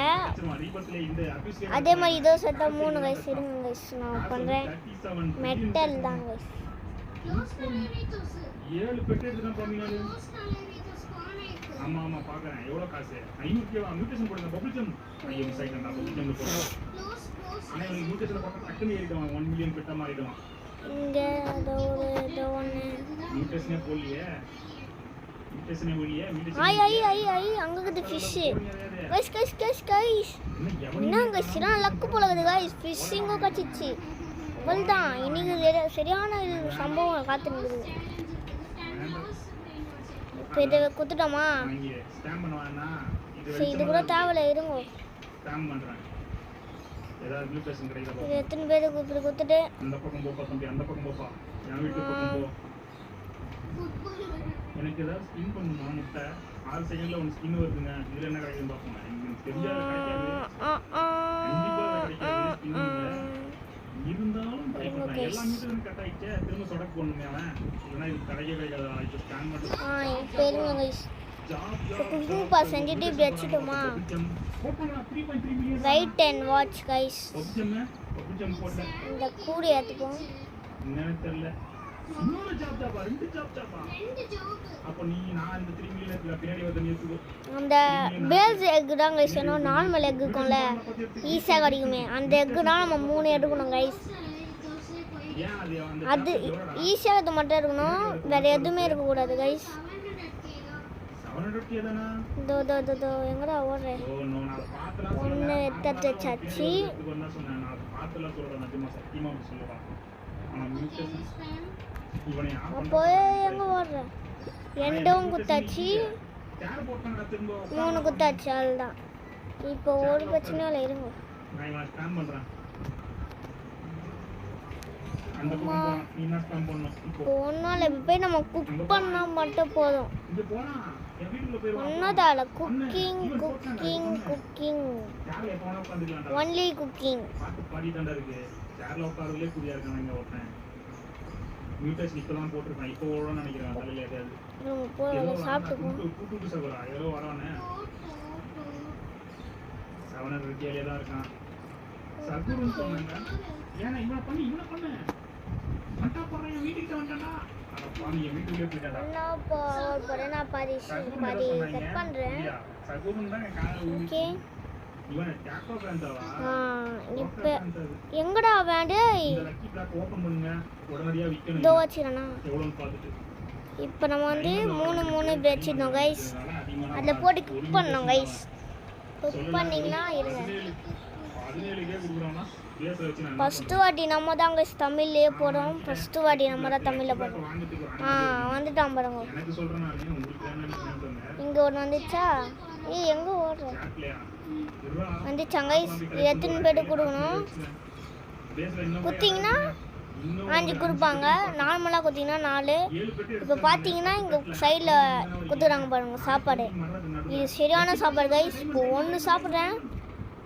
அதே மாதிரி இதோ செட்டா 3 गाइस. இருங்க गाइस நான் பண்றேன். மெட்டல் தான் गाइस. 7 பெட் எடுத்துறேன் பாத்தீங்களா? ஆமா ஆமா பாக்குறேன். எவ்வளவு காசு? 500K மியூட்டேஷன் போடுங்க. பபிள் ஜம் ஐயோ மிஸ் ஆயிட்டா. பபிள் ஜம் போடுங்க. ஆனா இவங்க மியூட்டேஷன் போட்டா டக்குனு ஏறிடுவான். 1 மில்லியன் பெட்டா மாறிடுவான். இங்க ஏதோ ஒன்று மியூட்டேஷனே போலியே. மியூட்டேஷனே போலியே. ஐ அங்க இருக்குது ஃபிஷ். गाइस என்னங்க சிறான லக்கு போலகுது गाइस. ஃபிஷிங்கோ கச்சிச்சு. இவள்தான் இன்னைக்கு சரியான சம்பவம் காத்துருக்குது. இப்போ இதை குத்துட்டோமா? சரி இது கூட தேவையில்ல இருங்க. இது எத்தனை பேருக்கு இப்படி குத்துட்டு அந்த பக்கம் போப்பா தம்பி. அந்த பக்கம் போப்பா. என் வீட்டு பக்கம் போ. எனக்கு ஏதாவது ஸ்பின் பண்ணுமா? முட்டை 6 செகண்ட்ல ஒன்று ஸ்பின் வருதுங்க. இதுல என்ன கிடைக்குதுன்னு பார்ப்போம். எனக்கு தெரியாத கிடைக்காது. கண்டிப்பா கிடைக்காது. ஸ்பின் இருந்தாலும் ட்ரை பண்ணேன். எல்லா மீட்டரும் கட் ஆயிடுச்சு. திரும்ப சொடக்கு போடணுமே அவன். இல்லைன்னா இது கிடைக்கவே கிடைக்காது. இப்போ ஸ்கேன் மட்டும். இப்போ இருங்க கைஸ். குக்கிங் பாஸ் செஞ்சுட்டு இப்படி வச்சுட்டோமா? Right and watch guys. இந்த கூடை ஏற்றுப்போம். என்னன்னு தெரியல. இன்னொரு ஜாப் ஜாப்பா? 2 ஜாப் ஜாப்பா? அப்போ நீ நான் இந்த 3 மில்லியன் பின்னாடி வந்து நிறுத்துக்கோ. அந்த பேல்ஸ் எக் தான் கைஸ் வேணும். நார்மல் எக் இருக்கும்ல ஈஸியாக கிடைக்குமே, அந்த எக்கு தான் நம்ம 3 எடுக்கணும் கைஸ். ஏன் அது அந்த அது ஈஸியாக இது மட்டும் இருக்கணும், வேறு எதுவுமே இருக்கக்கூடாது கைஸ். 700 தானா? இதோ இதோ இதோ இதோ எங்கடா ஓடுறேன்? ஓ நோ, நான் பாத்தலாம். ஒன்று எடுத்து வச்சாச்சு. என்ன சொன்னேன் நான் பாத்தலாம் சொல்றேன். நிஜமா சத்தியமா சொல்லுவா. ஆனா மியூட்டேஷன் இவனை ஆஃப் அப்போ எங்கே ஓடுறேன்? ரெண்டும் குத்தாச்சு, யார் போட்டாங்கடா திரும்ப? 3 குத்தாச்சு, அதுதான். இப்போ ஒரு பிரச்சனையும் இல்லை, இருங்க. நான் இவனை ஸ்கேன் பண்றேன். அந்த பக்கம் நீ என்ன ஸ்கேன் பண்ணனும்? இப்போ ஒன்றும் இல்லை, இப்போ போய் நம்ம குக் பண்ணால் மட்டும் போதும். இங்க போனா என் வீட்டுக்குள்ள போய் வா. ஒன்னதால குக்கிங் குக்கிங் குக்கிங் யார் எப்ப வேணா உட்காந்துக்கலாம்டா. Only cooking. பாத்து பாடி தாண்டா இருக்கு. சேர்ல உட்காரதுலயே புரியா இருக்கான் இங்க ஒருத்தன். மியூட்டேஷன் இப்பதான் போட்டுருக்கான். இப்போ ஓடணும்னு நினைக்கிறேன் தலையில ஏதாவது. நம்ம போய் அதை சாப்பிட்டுப்போம். கூட்டு சகோரா ஏதோ வரானே. 700 கேலியா தான் இருக்கான். சகுருன்னு சொன்னாங்க. ஏன்னா இவனை பண்ணு. மட்டா போறேன் வீட்டுக்கு வந்துட்டான்டா. அட பாவி என் வீட்டுக்குள்ளே போயிட்டாடா. நான் போறேன், நான் பாதி கட் பண்றேன். சகுருன்னு தான் காலை ஊதி. ஓகே. இவன் டாக்கோ பிராண்டாவா? இப்போ எங்கடா வேண்டு? இந்த லக்கி பிளாக் ஓபன் பண்ணுங்க. உடனடியா விக்கணும். இதோ வச்சிரனா. எவ்வளவுன்னு பார்த்துட்டு. இப்போ நம்ம வந்து 3 வச்சிடணும் கைஸ். அதில் போட்டு குக் பண்ணணும் கைஸ். குக் பண்ணிங்கன்னா இருங்க. 17 கொடுக்குறோம்னா பேச வச்சு நான் ஃபஸ்ட்டு வாட்டி நம்ம தான் கைஸ் தமிழ்லேயே போடுறோம். ஃபஸ்ட்டு வாட்டி நம்ம தான் தமிழில் போடுறோம். வந்துட்டான் பாருங்க. எனக்கு சொல்றேன் நான் உங்களுக்கு என்ன நினைக்கிறேன். இங்கே ஒன்று வந்துச்சா? எங்கே ஓடுறோம்? சாட்லையா வந்துச்சாங்க கைஸ். எத்தனை பேருக்கு கொடுக்கணும்? குத்திங்கன்னா 5 கொடுப்பாங்க. நார்மலாக குத்திங்கன்னா 4. இப்போ பார்த்தீங்கன்னா இங்கே சைடில் குத்துறாங்க பாருங்க சாப்பாடு. இது சரியான சாப்பாடு கைஸ். இப்போ 1 சாப்பிட்றேன்,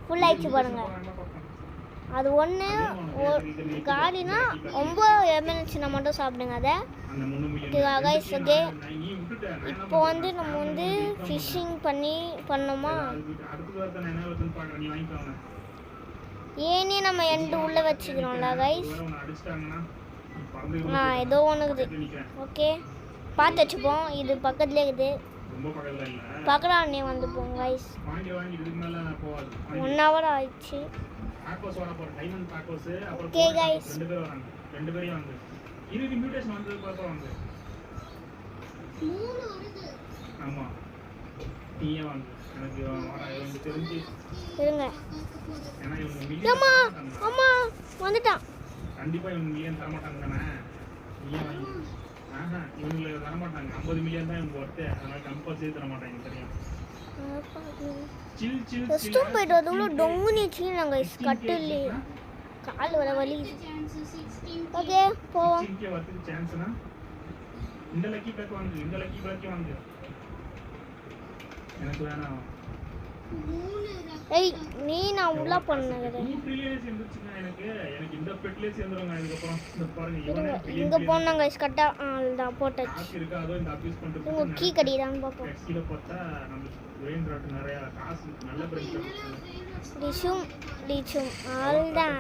ஃபுல் ஆயிடுச்சு பாருங்க. அது 1 காலினா 9 எம்எல்சினா மட்டும் சாப்பிடுங்க அதை. Guys okay. இப்போ வந்து நம்ம வந்து ஃபிஷ்ஷிங் பண்ணோமா? ஏனே நம்ம எண்டு உள்ளே வச்சுக்கிறோம்ல கைஸ். ஏதோ ஒன்றுக்குது. ஓகே பார்த்து வச்சுப்போம். இது பக்கத்துலேயே இருக்குது. பக்கடானே வந்துப்போம் கைஸ். 1 hour ஆயிடுச்சு. Okay guys. 2 பேரும் வந்து இதுக்கு மியூட்டேஷன் வந்ததுக்கு அப்புறம் வந்து 3 வருது. ஆமா நீயே வந்து எனக்கு எனக்கு தெரிஞ்சு இருங்க. ஏன்னா இவங்க அம்மா மில்லியன் அம்மா வந்துட்டான். கண்டிப்பா இவங்க மில்லியன் தர மாட்டாங்க தானே. நீயே வாங்கி இவங்களுக்கு தர மாட்டாங்க. 50 மில்லியன் தான் இவங்க ஒர்த்து. அதனால கம்பல்சரி தர மாட்டாங்க தெரியும். சில் சில் ரெஸ்ட்ரூம் போயிட்டு வரதுக்குள்ள டொங்குனி வச்சுக்கினாங்க கைஸ். கட்டிலே கால் வர வலி. ஓகே போவோம். சில்கே வரதுக்கு சான்ஸ்னா இந்த லக்கி பிளாக் வாங்கு. இந்த லக்கி பிளாக்கே வாங்கு. எனக்கு வேணாம். ஏய் நீ நான் உள்ள பண்ணுகிறேன். 2 ட்ரில்லியன் சேர்ந்துச்சுங்க. எனக்கு இந்த பெட்லயே சேர்ந்துருங்க. அதுக்கு அப்புறம் இந்த பாருங்க இவனே இங்க போனாங்க கைஸ். கட்டா தான் போட்டாச்சு. காசு இருக்கா? அதோ இந்த அபியூஸ் பண்ணிட்டு உங்க கீ கடிடான்னு பாப்போம். கீழ பார்த்தா நம்ம வெயின் ராட் நிறைய காசு நல்ல பிரைஸ் டிஷும் அல்தான்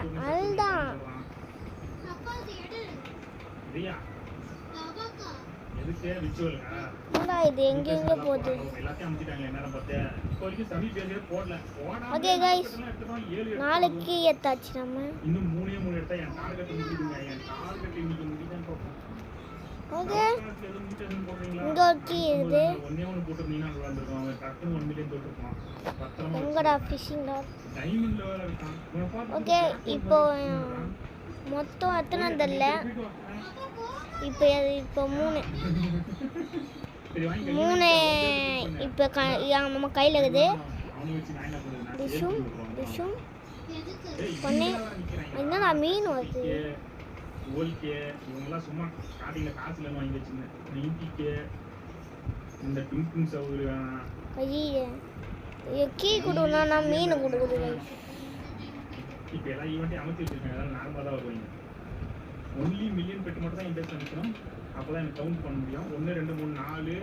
அப்பா அது எடு. ரியா பாபாக்கா. எதுக்கு ரிச்சுவல்ங்க? என்னடா இது எங்க போகுது? எல்லாத்தையும் அமுச்சிட்டாங்க நேரம் பார்த்தே. இப்போ வரைக்கும் சமீ பேஜே போடல. Okay guys. நாளைக்கு ஏத்தாச்சு நம்ம. இன்னும் 3 எடுத்தா என் டார்கெட் முடியுதுங்க. என் டார்கெட் இன்னைக்கு முடியுதான் பாப்போம். ஓகே இங்க ஒரு கீ இருக்குது. ஒண்ணே ஒன்னு போட்டு நீனா வந்துருவான். அவன் டக்குனு 1 மில்லியன் போட்டுருப்பான். பத்திரமா எங்கடா ஃபிஷிங் டாக்? டைமண்ட் லெவல்ல இருக்கான். ஓகே இப்போ மொத்தம் எத்தனை தெரியல. இப்போ 3 இப்போ நம்ம கையில் இருக்குது. டிஷும் பண்ணி என்னடா மீன் வருது. ஓல்கே இவங்கெல்லாம் சும்மா ஸ்டார்டிங்ல காசு இல்லைன்னு வாங்கி வச்சிருந்தேன். நைன்டிக்கு இந்த டிங்கிங் சவுகரி வேணாம். ஐயோ கீ கொடுக்கணும். நான் மீன் கொடுக்குது. இப்போ எல்லா ஈவெண்ட்டையும் அமைச்சு வச்சிருக்காங்க, அதனால நார்மலாக தான் வருவாங்க. ஒன்லி மில்லியன் பெட்டு மட்டும் தான் இன்ட்ரெஸ்ட் நினைக்கணும், அப்போ தான் எனக்கு கவுண்ட் பண்ண முடியும். 1 2 3 4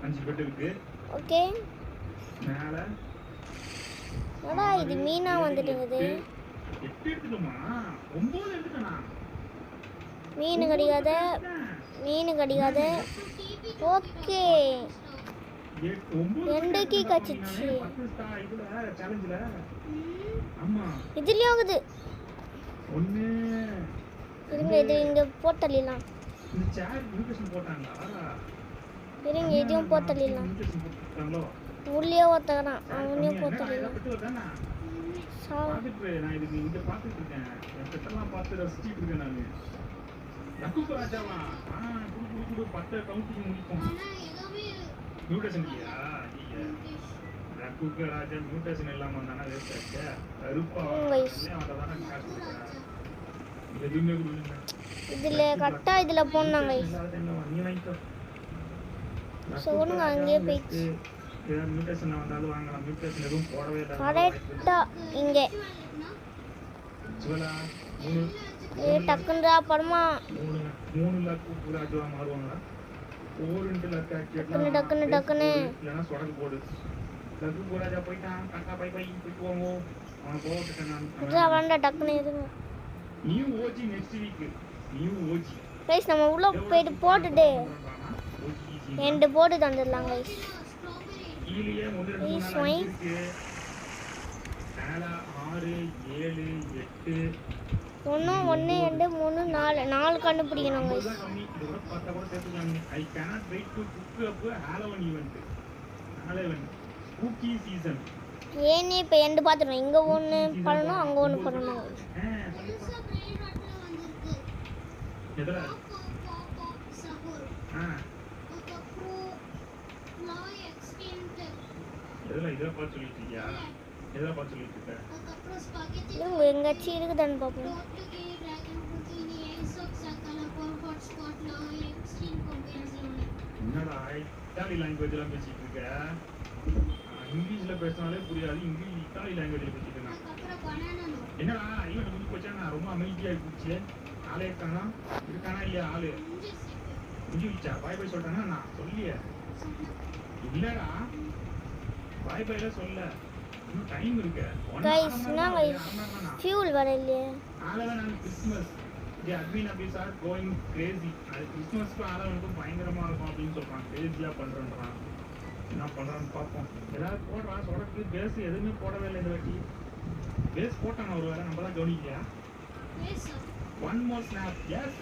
5 பெட்டு இருக்கு. ஓகே மேலே என்னடா இது மீனா வந்துட்டுங்குது. 8 எடுத்துட்டோமா? 9 எடுத்துட்டேனா? மீன் கிடைக்காத மீன் கிடைக்காத. Okay 2 key கச்சிச்சு. சேலஞ்சில் ஆமா இதுலயும் ஆகுது. 1 இருங்க இது இங்க போட்டலாம். இந்த சேர் இன்விடேஷன் போட்டாங்களா? இருங்க இதையும் போட்டலாம். இன்விடேஷன் போட்டாங்களோ? உள்ளே ஒருத்தகிறான், அவனையும் போட்டலாம். பெட்டு வருதானா? பாத்துட்டு நான் இதுக்கு இங்க பாத்துட்டு இருக்கேன். என் பெட்டெல்லாம் பார்த்து ரசிச்சிட்டு இருக்கேன் நானு. லக்குக்கு ராஜாவா? குடு 10 கவுண்டிங் முடிப்போம். ஆனா எதுவுமே மியூட்டேஷன் இல்லையா? லக்குக்கு ராஜா மியூட்டேஷன் இல்லாம வந்தானா வேஸ்ட் ஆச்சு. கருப்பா வந்ததானே காசு கொடுக்குறேன். எதுவுமே கொடுங்க. இதுல கரெக்டா இதுல போனாங்க. நீ வாங்கிக்கோ. சொல்லுங்க அங்கேயே போயிடுச்சு. மியூட்டேஷன் வந்தாலும் வாங்கலாம். மியூட்டேஷன் எதுவும் போடவே இல்லை. கரெக்டா இங்க சிவலா 3 டக்குன்றா படமா 3 லக்கு ராஜாவா மாறுவாங்களா? 4 லக்கு ஆக்கிடலாம். டக்குன்னு இல்லைன்னா சொடக்கு போடு. லக்கு ராஜா போயிட்டான். காக்கா பை போயிட்டு போவோம். அவன் போட்டுட்டேன் நான். வேண்டாம் டக்குன்னு எதுவும். New OG next week. New OG guys நம்ம உள்ள போயிட்டு போட்டுட்டு 2 போட்டு தந்துடலாம் கைஸ். கீழே 1 2 3 4 இருக்கு. மேல 6 7 8 1 1 2 3 4 4 கண்டுபிடிக்கணும் கைஸ். கம்மி. இது கூட பார்த்தா கூட சேர்த்துக்கலாம். ஐ cannot wait to cook up Halloween event. Halloween cookie season. ஏனே இப்போ 2 பார்த்துட்டோம். இங்கே 1 பண்ணணும், அங்கே 1 பண்ணணும். புதுசா பிரெயின் ராட்ல வந்திருக்கு. எதுல? பாப் சஹூர். அதுக்கப்புறம் லாய் எக்ஸ்டெண்ட். இதெல்லாம் பார்த்து சொல்லிட்டு இருக்கியா? எதெல்லாம் பார்த்து சொல்லிட்டு இருக்க? அதுக்கப்புறம் ஸ்பாகெட்டி. இது எங்காச்சும் இருக்குதான்னு பார்ப்போம். டோட்டலி டிராகன் புதினி எக்ஸோக் சக்கல ஃபார் ஹாட் ஸ்பாட் லாய் எக்ஸ்ட்ரீம் காம்பினேஷன். என்னடா இத்தாலி லாங்குவேஜ்லாம் பேசிட்டு இருக்க? இங்கிலீஷ்ல பேசினாலே புரியாது. இத்தாலி லாங்குவேஜ்ல பேசிட்டு இருக்கேன். அதுக்கப்புறம் பனானா நோ. என்னடா இவன் முடிஞ்சு போச்சா? நான் ரொம்ப அமைதியா இருந்துச்சு. ஆளே இருக்கானா? இருக்கானா இல்லையா ஆளு? முடிஞ்சு வச்சா பாய் பாய் சொல்லிட்டானா? நான் சொல்லியே இல்லடா. பாய் பாய்ல சொல்ல இன்னும் டைம் இருக்கு. கைஸ் நான் கைஸ் ஃபியூல் வர இல்லையே. ஆளவே நான் Christmas the admin office are going Crazy. அது கிறிஸ்மஸ்க்கு ஆளவனுக்கும் பயங்கரமா இருக்கும் அப்படின்னு சொல்றான். கிரேசியா பண்றான். என்ன பண்றான்னு பார்ப்போம். ஏதாவது போடுறான். சொடக்கு பேஸ் எதுவுமே போடவே இல்லை இந்த வாட்டி. பேஸ் போட்டாங்க ஒரு வேலை, நம்ம தான் கவனிக்கலையா? One more snap. Yes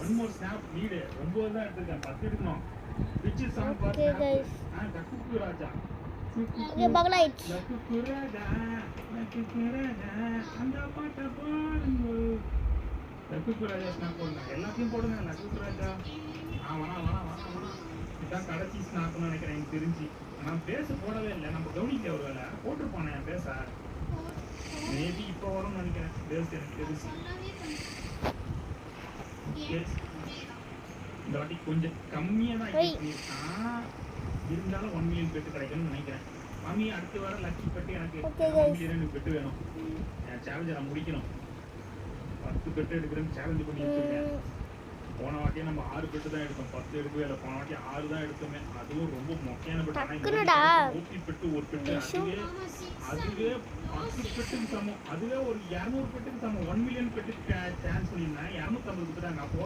one more snap need. 9 தான் எடுத்துருக்கேன். 10 எடுக்கணும். Which is song for snap? லக்குக்கு ராஜா. ஓகே பகலாயிட். லக்குக்கு ராஜா அந்த பாட்டை பாடுங்க. லக்குக்கு ராஜா ஸ்னாப் போடுங்க. எல்லாத்தையும் போடுங்க. லக்குக்கு ராஜா வேணாம். இதான் கடைசி ஸ்னாப்னு நினைக்கிறேன் எனக்கு தெரிஞ்சு. நான் பேச போடவே இல்லை. நம்ம கவனிக்க ஒரு வேலை போட்டிருப்பானே என் பேச. மேபி இப்போ வரும்னு நினைக்கிறேன். பேஸ் எனக்கு தெரிஞ்சு இந்த வாட்டி கொஞ்சம் கம்மியாக தான் பண்ணியிருக்கான். இருந்தாலும் 1 மில்லியன் பெட்டு கிடைக்கும்னு நினைக்கிறேன். மாமி அடுத்த வாரம் லக்கி பெட்டு எனக்கு 1 மில்லியன் பெட்டு வேணும். என் சேலஞ்சை நான் முடிக்கணும். 10 பெட்டு எடுக்கிறேன்னு சேலஞ்சு பண்ணி வச்சுருக்கேன். போன வாட்டியே நம்ம 6 பெட்டு தான் எடுத்தோம். 10 எடுக்கவே இல்லை. போன வாட்டி 6 தான் எடுத்தோமே. அதுவும் ரொம்ப மொக்கையான பெட்டு. ஓபி பெட்டு ஒரு பெட்டு அதுவே 10 பெட்டுக்கு சமம். அதுவே ஒரு 200 பெட்டுக்கு சமம். 1 மில்லியன் பெட்டுக்கு சான்ஸ் பண்ணியிருந்தேன். 250 கொடுத்துட்டாங்க. அப்போ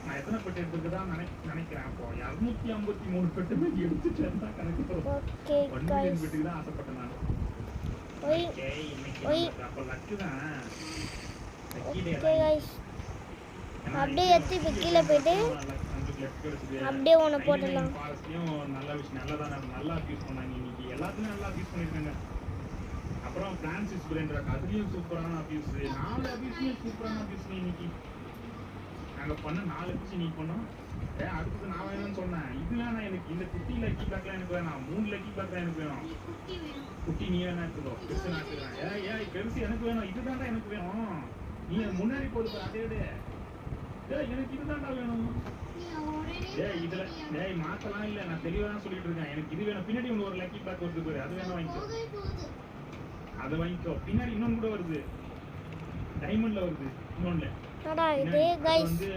நான் எத்தனை பெட்டு எடுத்துதான் நினைக்கிறேன். அப்போ 253 பெட்டுமே எடுத்துட்டேன் தான் கணக்கு. 1 மில்லியன் பெட்டுக்கு தான் ஆசைப்பட்டேன் நான். அப்போ லக்கு தான். அப்படியே எடுத்து இப்போ கீழே போயிட்டு அப்படியே ஒன்று போட்டுடலாம். நல்ல விஷயம். நல்லா யூஸ் பண்ணாங்க இன்னைக்கு. எல்லாத்துலையும் நல்லா யூஸ் பண்ணியிருக்காங்க. அப்புறம் பிரான்சிஸ் பிரெண்ட் அதுலேயும் சூப்பரான அபியூஸ். 4 அபியூஸ்லையும் சூப்பரான அபியூஸ் இன்னைக்கு நாங்கள் பண்ண. 4 அபியூஸ் இன்னைக்கு பண்ணோம். அடுத்தது நான் வேணும்னு சொன்னேன். இதுலாம் நான் எனக்கு இந்த குட்டி லக்கி பேக்லாம் எனக்கு வேணாம். 3 லக்கி பேக் தான் எனக்கு வேணும். குட்டி நீ வேணா எடுத்துக்கோ. பெருசு நான் எடுத்துக்கிறேன். பெருசு எனக்கு வேணும். இதுதான்டா எனக்கு வேணும். நீ முன்னாடி போட்டு அதே எனக்கு இதுதான்டா வேணும். இதுல மாத்தலாம் இல்ல. நான் தெளிவா தான் சொல்லிட்டு இருக்கேன். எனக்கு இது வேணும். பின்னாடி ஒரு லக்கி பேக் வருது. அது வேணும் வாங்கிக்கோ. அதை வாங்கிக்கோ. பின்னாடி இன்னொன்னு கூட வருது, டைமண்ட்ல வருது இன்னொன்னு. என்னடா இது அது கைஸ், வந்து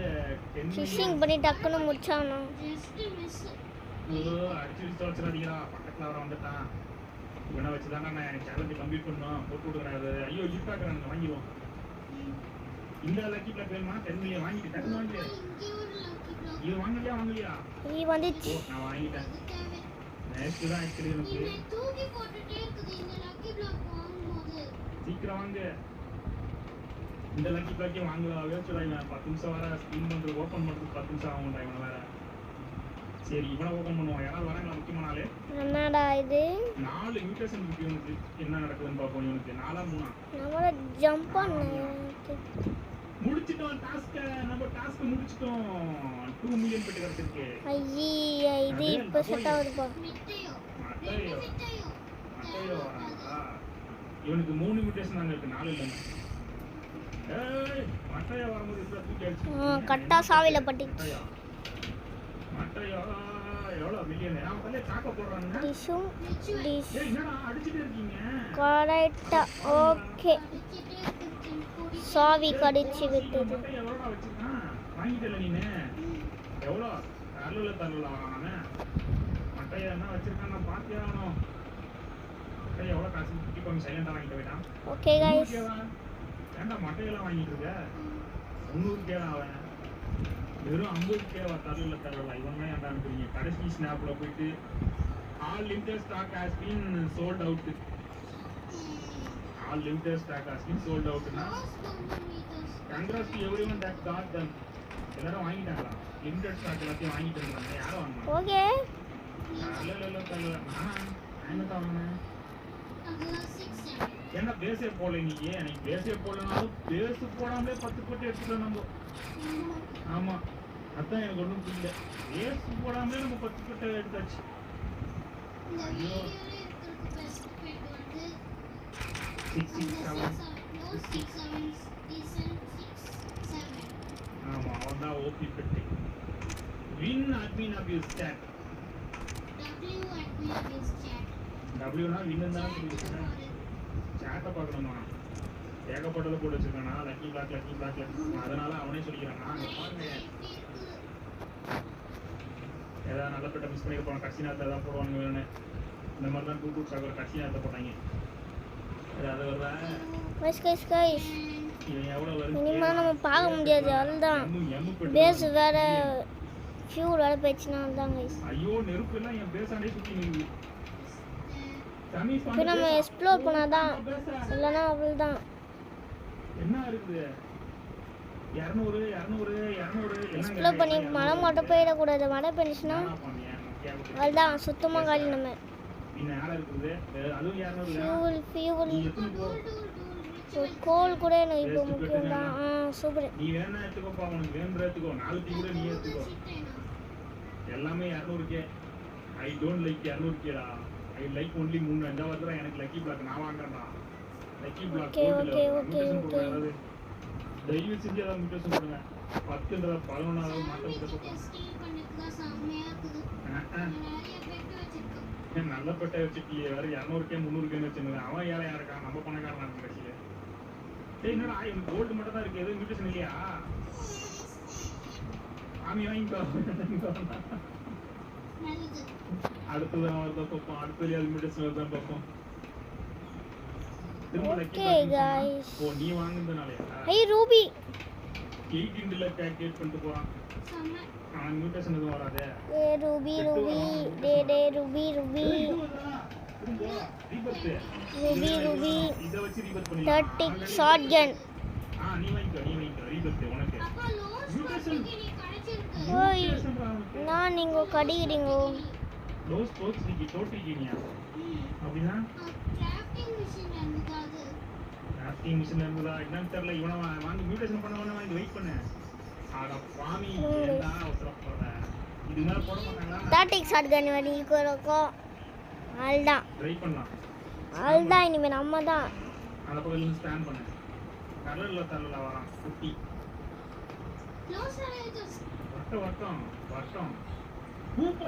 10 ஃபிஷிங் பண்ணி டக்குன்னு முடிச்சானோ. Just miss. அடிச்சு வச்சிடாதீங்களா, பக்கத்துல வர வந்துட்டான். இவனை வச்சுதானே நான் எனக்கு சேலஞ்சு கம்ப்ளீட் பண்ணோம். போட்டு விடுறாரு. ஐயோ ஜிப்பாக்குறாங்க, வாங்கிடுவோம். இந்த லக்கி பிளாக் வேணுமா? 10 மில்லியன் வாங்கிட்டு டக்குனு வாங்கி. இங்க ஒரு லக்கி பிளாக். இது வாங்கலையா? இது வந்துச்சு. ஓ, நான் வாங்கிட்டேன். அது தேவை. நெக்ஸ்ட் தான் ஆக்சுவலி எனக்கு. இவன் தூக்கி போட்டுட்டே இருக்குது இந்த லக்கி பிளாக் வாங்கும்போது. சீக்கிரம் வாங்க. இந்த லக்கி பிளாக்கையும் வாங்கலாம். வேஸ்டா இவன் 10 நிமிஷம் வர ஸ்பின் பண்றது, ஓபன் பண்றது 10 நிமிஷம் ஆகும்டா இவனை வேற. சரி, இவனை ஓபன் பண்ணுவோம். யாராவது வராங்களா முக்கியமான ஆளு? என்னடா இது, 4 மியூட்டேஷன் இருக்கு இவனுக்கு. என்ன நடக்குதுன்னு பாப்போம். இவனுக்கு 4 3 நம்மள ஜம்ப் பண்ண முடிச்சிட்டோம். நம்ம டாஸ்க் முடிச்சிட்டோம். 2 மில்லியன் பெட்டி கிடைச்சிருக்கு. ஐயா, இது இப்ப செட் ஆகுதுப்பா. மிட்டையோ. மட்டையோ மிட்டையோ. மட்டையோ வராங்களா? இவனுக்கு 3 மியூட்டேஷன் அங்க இருக்கு, 4 இல்லைங்க. ஏய், மட்டையோ வரும்போது இப்ப தூக்கி அடிச்சு கட்டா சாவில பட்டுச்சு. மட்டையோ எவ்வளவு மில்லியன்? அவன் தலே சாக்க போடுறானுங்க. டிஷும் டிஷ் ஏய், என்னடா அடிச்சிட்டே இருக்கீங்க? கரெக்டா. ஓகே, அடிச்சிட்டே இருக்குது பொடி. சாவி கடிச்சு விட்டது. மட்டையோ எவ்வளோடா வச்சிருக்கான்? வாங்கிட்டல நீனு? எவ்வளோ தரல அவன்? மட்டையோ என்ன வச்சிருக்கான் நான் பார்த்தே ஆகணும். மட்டையோ எவ்வளோ காசு? இப்போ சைலண்டாக வாங்கிட்டு போயிட்டான். ஓகே கைஸ், ஏன்டா மட்டையெல்லாம் வாங்கிட்டு இருக்க? 300K தான் அவன். வெறும் 50K தரல. இவன் தான் ஏன்டா அனுப்புறீங்க? கடைசி ஸ்னாப்ல போயிட்டு all limited stock has been sold out. All limited stock has been sold அவுட்னா congrats to everyone that got them. எல்லாரும் வாங்கிட்டாங்களா? லிமிடெட் ஸ்டாக் எல்லாத்தையும் வாங்கிட்டு இருந்தாங்க. யாரும் வாங்கினா? ஓகே. இல்ல நான் என்ன வாங்கினேன்? அதெல்லாம் 6 7. ஏன்னா பேஸே போடல இன்னைக்கு. எனக்கு பேஸே போடலனாலும் பேஸ் போடாமலே 10 கோட்டி எடுத்துக்கலாம் நம்ம. ஆமா, அதான் எனக்கு ஒன்றும் புரியல. பேஸ் போடாமலே நம்ம 10 கோட்டை எடுத்தாச்சு. இந்த வீடியோல இருக்கிறது பெஸ்ட் பெட் வந்து 667. 6 7 decent 6 7. ஆமா, அவன் தான் ஓபி பெட்டி. Win admin abuse chat. W admin abuse chat. டபிள்யூனா வின்னு தான் சொல்லியிருக்கேன். சேட்டை பார்க்கணுமா? ஏகப்பட்டதை போட்டு வச்சிருக்கானா? Lucky black. அதனால அவனே சொல்லிக்கிறானா? அங்கே பாருங்க, ஏதாவது நல்ல பெட்டை மிஸ் பண்ணியிருப்பான். கடைசி நேரத்தில் தான் போடுவாங்க வேணும்னு. இந்த மாதிரி தான் டூ சாக்கர் கடைசி நேரத்தை போட்டாங்க. அது வருதா? கைஸ் இவன் எவ்வளோ வருது? இனிமே நம்ம பார்க்க முடியாது. அதுதான் பேஸ் வேற ஃபியூல் வேற போயிடுச்சுன்னா அதுதான் கைஸ். ஐயோ, நெருப்பு எல்லாம் என் பேசாண்டே சுற்றி நிற்குது. இப்போ நம்ம எக்ஸ்ப்ளோர் பண்ணாதான், இல்லைன்னா அவ்வளோதான். என்ன இருக்குது? 200 எக்ஸ்ப்ளோர் பண்ணி மழை மட்டும் போயிடக்கூடாது. மழை பெஞ்சுன்னா அதுதான் சுத்தமாக காலி. நம்ம ஃபியூல் கோல் கூட எனக்கு இப்போ முக்கியம் தான். சூப்பர். நீ வேணா எடுத்துக்கோப்பா, உனக்கு வேணுன்ற எடுத்துக்கோ. 4 கூட நீ எடுத்துக்கோ. எல்லாமே 200K. ஐ டோன்ட் லைக் 200Kடா. I like only 3. இந்த வருதுடா எனக்கு லக்கி பிளாக். நான் வாங்குறேன்டா லக்கி பிளாக். ஓகே. தயவு செஞ்சு ஏதாவது மியூட்டேஷன் போடுங்க. 10ன்றத 11வது மாற்ற விட்டு டெஸ்டிங் பண்ணிட்டு தான் செம்மையா இருக்குது. நிறைய பெட் வச்சிருக்கேன். நல்ல பெட்டை வச்சுட்டியே. வேற 200K 300K வச்சுருந்தேன். அவன் யாரையா இருக்கான்? நம்ம பணக்காரனா இருக்கு கட்சியில. சரி, என்னடா இவனுக்கு கோல்டு மட்டும் தான் இருக்கு. எதுவும் மியூட்டேஷன் இல்லையா? ஆமி வாங்கிக்கோ. நல்லது. அடுத்ததான் வருதான் பார்ப்போம். அடுத்தது அது மியூட்டேஷன் வருதான் பார்ப்போம். Okay guys. ஓ, நீ வாங்குனதுனாலயா? ஐ ரூபி 18ல கேல்குலேட் பண்ணிட்டு போறான். செம்ம. அவன் மியூட்டேஷன் எதுவும் வராதே. ஏ ரூபி டே ரூபி இத வச்சு ரீபர்த் பண்ணி 30 ஷாட்கன். நீ வாங்கிக்கோ ரீபர்த் உனக்கு. அப்பா லோஸ் போட்டுக்கு நீ கிடைச்சிருக்கு. ஓய் நான் நீங்க கடிக்கிறீங்க. க்ளோஸ் போக்ஸ் நீ டோட்டிக்கினியா? அப்படினா கிராஃப்டிங் மிஷின் இருந்தது. கிராஃப்டிங் மிஷின் இருந்ததா? என்னன்னு தெரியல. இவனை வாங்கி மியூட்டேஷன் பண்ணவன வாங்கி வெயிட் பண்ணு. ஆட பாமி என்ன அவசரம் போற? இது மேல போட மாட்டாங்களா? 30 ஷாட்கன் வடி இருக்கோ. அல்தான் ட்ரை பண்ணலாம். அல்தான் இனிமே நம்ம தான். அந்த பக்கத்துல ஸ்டாண்ட் பண்ணு. கலர்ல வரான் குட்டி. லோஸ் ஆயிடுச்சு. வட்டம்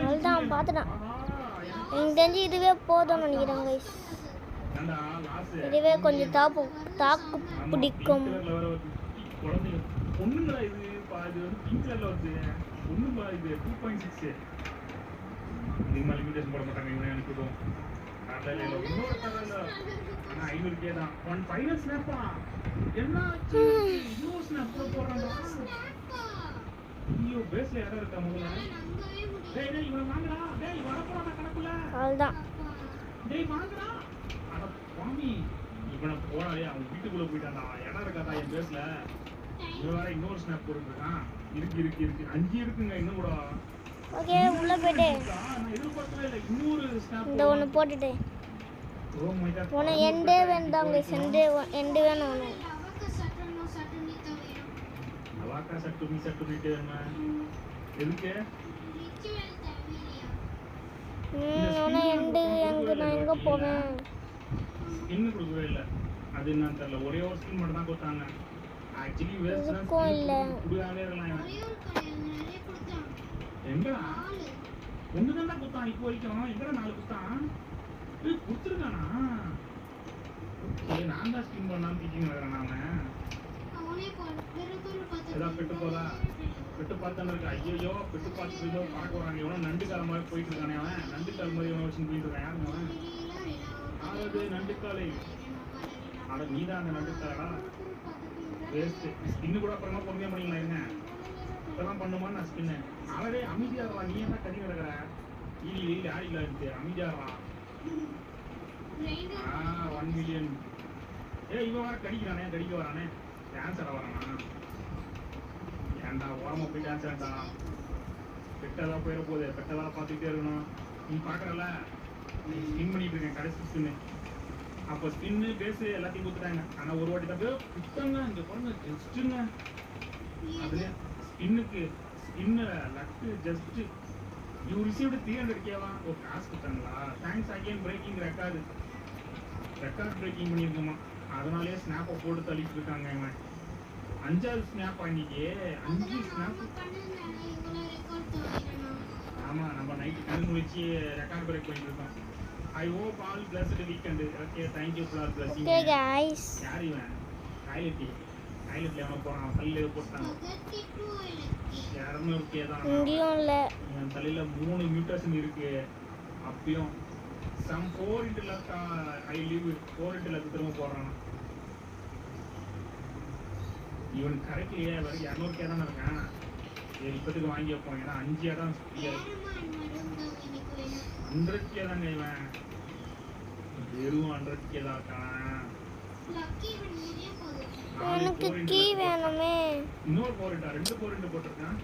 அல்தான் பாத்துட்டான். எனக்கு தெரிஞ்சு இதுவே போதும்னு நினைக்கிறேன் गाइस. ஏன்டா லாஸ் இதுவே கொஞ்சம் தாக்கு பிடிக்கும். குழந்தைங்க பொண்ணுங்களா இது இது வந்து பிங்க் கலர்ல வருது. பொண்ணுங்களா இது 2.6 இதுமா லிமிடேஷன் போட மாட்டாங்க. இவனே அனுப்பிடுவோம். காலையில இன்னொரு கலர்ல ஆனா 500K தான். ஒன் ஃபைனல் ஸ்னாப்பா என்ன ஆச்சு? இன்னொரு ஸ்னாப் போடுறாங்க. ஐயோ பேஸ்ல யாரா இருக்கா முதல்ல? டேய் டேய் இவன் வாங்கடா. டேய் வர போறானே கணக்குல. அவ்வளவுதான். டேய் வாங்கடா. அட பாவி இவனை போறாளே அவன் வீட்டுக்குள்ள போயிட்டான்டா. இடம் இருக்காதா என் பேஸ்ல? இவன் வேற இன்னொரு ஸ்னாப் போட்டுருக்கான். இருக்கு 5 இருக்குங்க இன்னும் கூட. ஓகே உள்ள போயிட்டு நான் எதிர்பார்க்கவே இல்லை இன்னொரு ஸ்னாப். இந்த ஒன்று போட்டுட்டு ஓ மை காட் உன எண்டே வேண்டாங்க எண்டு வேணும் ஒன்று. அவாக்கா சட்டு நீட்டு எதுக்கு உன எண்டு நான் எங்கே போவேன்? ஸ்கின் கொடுக்கவே இல்லை. அது என்னன்னு தெரியல. ஒரே ஒரு ஸ்கின் மட்டும் தான் கொடுத்தாங்க. ஆக்சுவலி இதுக்கும் இல்லை. குடுக்காமலே இருக்கலாம். எங்கடா ஒன்று தான் கொடுத்தான் இப்போ வரைக்கும். எங்கடா 4 கொடுத்தான்? கொடுத்துருக்கானா? நான் தான் ஸ்கின் பண்ணாம டீச்சிங் நடக்கிறேன். நான் ஏதாவது பெட்டு போதா பெட்டு பார்த்தான்னு இருக்கு. ஐயோ பெட்டு பார்த்து ஏதோ பார்க்க வராங்க. எவனோ நண்டுக்கால மாதிரி போயிட்டு இருக்கானே அவன். நண்டுக்கால் மாதிரி எவனோ வச்சு போயிட்டு இருக்கான். யாருங்க அவன்? ஆறது நண்டுக்காலை. ஆட நீ தான் அந்த நண்டுக்காலடா. வேஸ்ட் ஸ்கின்னு கூட அப்புறமா பொறுமையாக பண்ணிக்கலாம். என்ன இப்பதான் பண்ணுமா நான் ஸ்கின்னு? அவரே அமைதியாகலாம். நீ என்ன கறி கிடக்குற? ஈலி ஆடிக்கலாம் இருக்கு. அமைதியாகலாம். 1 மில்லியன். இவன் வர கடிக்க வரானே டான்ஸ் ஆட வரானா? ஏன்டா ஓரமா போய் டான்ஸ் ஆடா. பெட்டதான் போயிட போகுது. பெட்டதான் பார்த்துக்கிட்டே இருக்கணும். நீ பார்க்குறல நீ ஸ்பின் பண்ணிட்டு இருக்கேன் கடைசி ஸ்பின்னு. அப்போ ஸ்பின்னு பேஸு எல்லாத்தையும் கொடுத்துட்டாங்க. ஆனால் ஒரு வாட்டி தான் குத்தாங்க. இங்கே பாருங்க ஜஸ்ட்டுங்க. அதுல ஸ்பின்னுக்கு spin luck just you received 300K-வா? ஓ காசு கொடுத்தாங்களா? Thanks again breaking record breaking பண்ணியிருக்கோமா? அதனாலேயே ஸ்னாப்பை போட்டு தள்ளிட்டு இருக்காங்க. இவன் 5வது ஸ்னாப் அன்னைக்கு 5 ஸ்னாப். ஆமாம் நம்ம நைட்டு கண் முடிச்சு ரெக்கார்ட் பிரேக் பண்ணிட்டு இருக்கோம். I hope all blessed weekend. Okay thank you for blessing. Okay guys யார் இவன்? டாய்லெட்ல எவனோ போறான். தலையில போட்டாங்க 200K தான். இங்கேயும் இல்லை. என் தலையில 3 மியூட்டேஷன் இருக்கு. அப்பயும் some 4 into luck I leave 4 into luck திரும்ப போடுறான். இவன் கரெக்ட்லியே வர 200K தானே இருக்கான். இப்போதுக்கு வாங்கி வைப்போம். ஏன்னா 5 இடம் 100K தாங்க. இவன் வெறும் 100K தான் இருக்கான். எனக்கு கீ வேணுமே. இன்னொரு 2 4 போட்டிருக்கான்.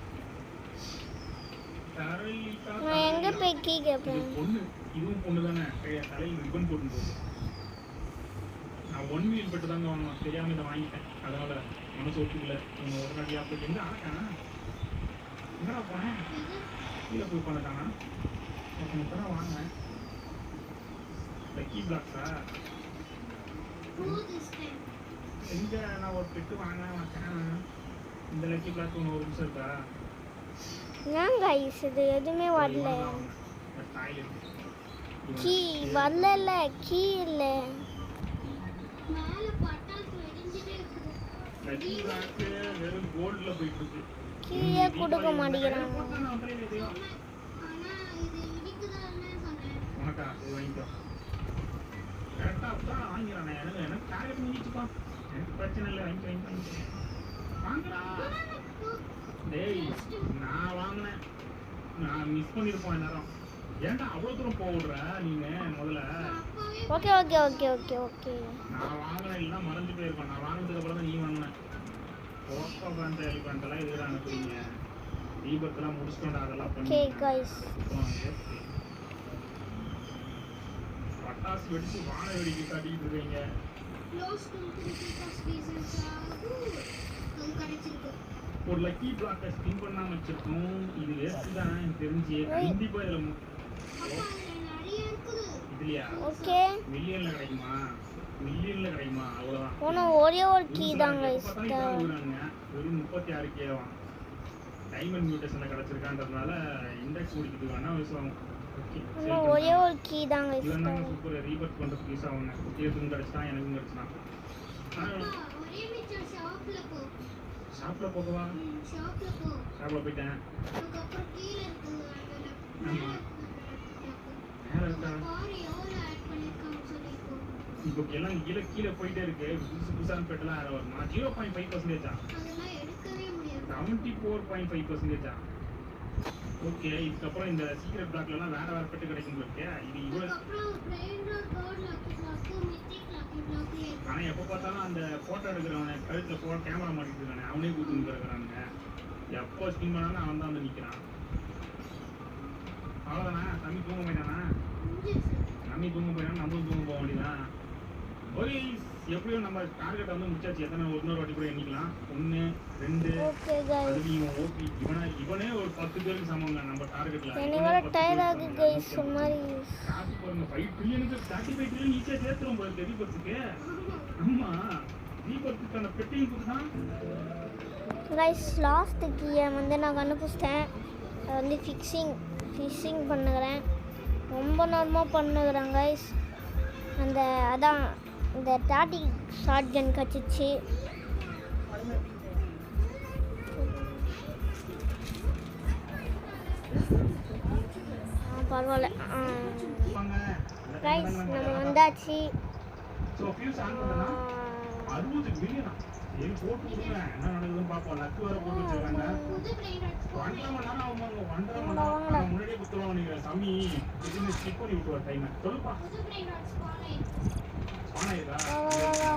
நான் எங்கே போய் கீ கேட்பேன்? பொண்ணு இதுவும் பொண்ணு தானே. தலையில் ரிப்பன் போட்டு போகுது. நான் 1 மில்லியன் பெட்டு தாங்க வாங்கணும். தெரியாமல் இதை வாங்கிட்டேன். அதனால மனசு ஒத்துக்கல. உங்கள் உடனடியாக போய் எங்கே ஆக்கானா? எங்கடா போனேன்? கீழே போய் பண்ணட்டானா? இப்போ தான் வாங்கினேன். லக்கி பிளாக்ஸா? எங்கே நான் ஒரு பெட்டு வாங்கினேன். இந்த லக்கி பிளாக் ஒன்று ஒரு நிமிஷம் இருக்கா? ஏன் गाइस இது எதுவுமே வரல. கீ வரல. கீ இல்லை. வெறும் கோல்ட்ல போயிட்டு இருக்கு. கீயே கொடுக்க மாட்டேங்கிறாங்க. உனக்கா இது வாங்கிக்கோ. கரெக்டா தான் வாங்கிறானே. எனக்கு டார்கெட் முடிச்சுப்பா. எனக்கு பிரச்சனை இல்லை. வாங்கிக்கோ. வாங்கடா. டேய் நான் வாங்கினேன். நான் மிஸ் பண்ணிருப்போம் நேரம். ஏன்டா அவ்வளோ தூரம் போடுற நீங்க முதல்ல? Okay okay okay okay okay நான் வாங்கினேன் இல்லைன்னா மறந்து போயிருப்பேன். நான் வாங்கினதுக்கு அப்புறம் தான் நீ வாங்கினேன். ஓப்பா பேண்ட் எலிபெண்டெல்லாம் இதுல அனுப்புறீங்க. தீபத்தெல்லாம் முடிச்சுட்டோம்டா. அதெல்லாம் ஓகே गाइस பட்டாசு வெடிச்சு வான வெடிக்க காட்டிட்டு இருக்கீங்க. ஒரு லக்கி பிளாக்கை ஸ்பின் பண்ணாம வச்சிருக்கோம். இது வேஸ்ட் தான் எனக்கு தெரிஞ்சு. கண்டிப்பா இதுலையா ஓகே மில்லியன்ல கிடைக்குமா? அவ்வளவுதான். போன ஒரே ஒரு கீ தான் गाइस. வெறும் 36K டைமண்ட் மியூட்டேஷன்ல கிடைச்சிருக்கான்றதுனால இண்டெக்ஸ் முடிக்கிறதுக்கு வேணா விஷயம் ஓகே இன்னும் ஒரே ஒரு கீ தாங்க இவன் தான் சூப்பர் ரீபர்த் பண்ற பீஸ் ஆவன குட்டியதும் கிடைச்சான் எனக்கும் கிடைச்சான் ஒரே நிமிஷம் ஷாப்ல போகவா ஷாப்ல போ ஷாப்ல போயிட்டேன் அதுக்கப்புறம் கீழே இருக்குது ஆமா மேல இருக்கா பாரு எவ்வளோ ஆட் பண்ணியிருக்காங்க சொல்லிக்கோ இப்போ எல்லாம் கீழே போயிட்டே இருக்கு புதுசான பெட்டெல்லாம் யாரும் வருமா 0.5% அதெல்லாம் எடுக்கவே முடியாது 74.5% ஓகே இதுக்கப்புறம் இந்த சீக்ரெட் பிளாக்லாம் வேற பெட்டு கிடைக்கும் இருக்கு இது இவ்வளோ அதுக்கப்புறம் brain rot card lucky block mythic lucky block ஆனா எப்போ பார்த்தாலும் அந்த போட்டோ எடுக்கிறவனை கழுத்துல கேமரா மாட்டிட்டு இருக்கானே அவனே கூட்டு இருக்கிறானுங்க எப்போ ஸ்கின் பண்ணாலும் அவன் தான் வந்து நிற்கிறான் அவ்வளோதானா தம்பி தூங்க போயிட்டானா தம்பி தூங்க போயிட்டானா நம்மளும் தூங்க போக வேண்டியதான் ஓகே எப்படியும் நம்ம டார்கெட்டை வந்து முடிச்சாச்சு எத்தனை இன்னொரு வாட்டி கூட எண்ணிக்கலாம் 1 2 ஓகே गाइस அதுலயும் ஓபி இவனே ஒரு 10 பேருக்கு சமங்க நம்ம டார்கெட்ல எனக்கு வர டயர்ட் ஆகுது गाइस ஒரு மாதிரி காசு பாருங்க 5 ட்ரில்லியனுக்கு 35 ட்ரில்லியன் ஈஸியா சேர்த்துரும் போல ரீபர்த்துக்கு ஆமா ரீபர்த்துக்கான பெட்டிங் கொடுத்தான் गाइस லாஸ்ட் கீயை வந்து நான் கண்டுபிடிச்சிட்டேன் அது வந்து ஃபிக்ஸிங் பண்ணுகிறேன் ரொம்ப நேரமாக பண்ணுகிறேன் गाइस அந்த அதான் இந்த டாட்டி ஷார்ட்கன் கச்சிச்சு பரவாயில்ல गाइस நம்ம வந்தாச்சு சோ ஃபியூஸ் ஆன் பண்ணனா 60 மில்லியனா ஏன் போட்டு விடுங்க என்ன நடக்குதுன்னு பாப்போம் லக்கு வர போட்டு வச்சிருக்காங்க புது பிரெயின் ராட் 1 மணி நேரம் ஆகுமாங்க 1 மணி நேரம் முன்னாடியே குத்துறோம் நீங்க சாமி இதுன்னு ஸ்கிப் பண்ணி விட்டுற டைம் சொல்லுப்பா புது பிரெயின் ராட் ஸ்பான் ஆனாயிரா வா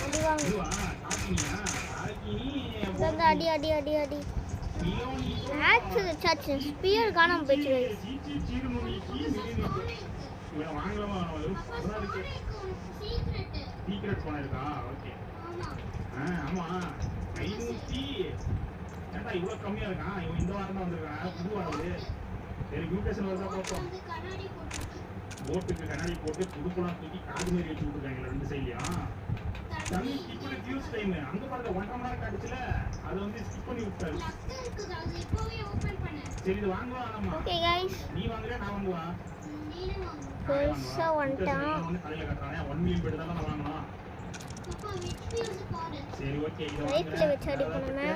அடி வாங்க இதுவா சாக்கினியா சாக்கினி இந்த அடி அடி அடி அடி மியோனி ஆக்சுவலி சாச்சு ஸ்பியர் காணாம போயிடுச்சு guys. சீச்சி சீருமுனி இவன் வாங்கலாமா அவன் இருக்கு சீக்ரெட் சீக்ரெட் பண்ணிருக்கா ஓகே ஆமா ஆமா 500 ஏன்டா இவ்வளோ கம்மியா இருக்கான் இவன் இந்த வாரம் தான் வந்திருக்கான் புது வாரம் இது சரி மியூட்டேஷன் வருதா பார்ப்போம் அந்த கண்ணாடி போட்டு போட்டுக்கு கண்ணாடி போட்டு துடுப்புலாம் தூக்கி காது மாதிரி வச்சு விட்டுருக்காங்க ரெண்டு சைட்லையும் தண்ணி இப்படி ஃபியூஸ் டைம் அங்கே பாருங்க 1.5 மணி நேரம் காட்டுச்சுல அதை வந்து ஸ்கிப் பண்ணி விட்டாரு லக்கு இருக்குது அது இப்போவே ஓபன் பண்ணு சரி இது வாங்குவா ஆமா ஓகே गाइस நீ வாங்குறியா நான் வாங்குவா நீனே வாங்கு பெருசா வந்துட்டான் வந்து கடையில் கட்டுறானே 1 மில்லியன் பேர் தான் நான் வாங்கணும் அப்பா விச் ஃபியூஸ் பாரு சரி ஓகே இதை லைஃப்ல வச்சு அடி பண்ணுமே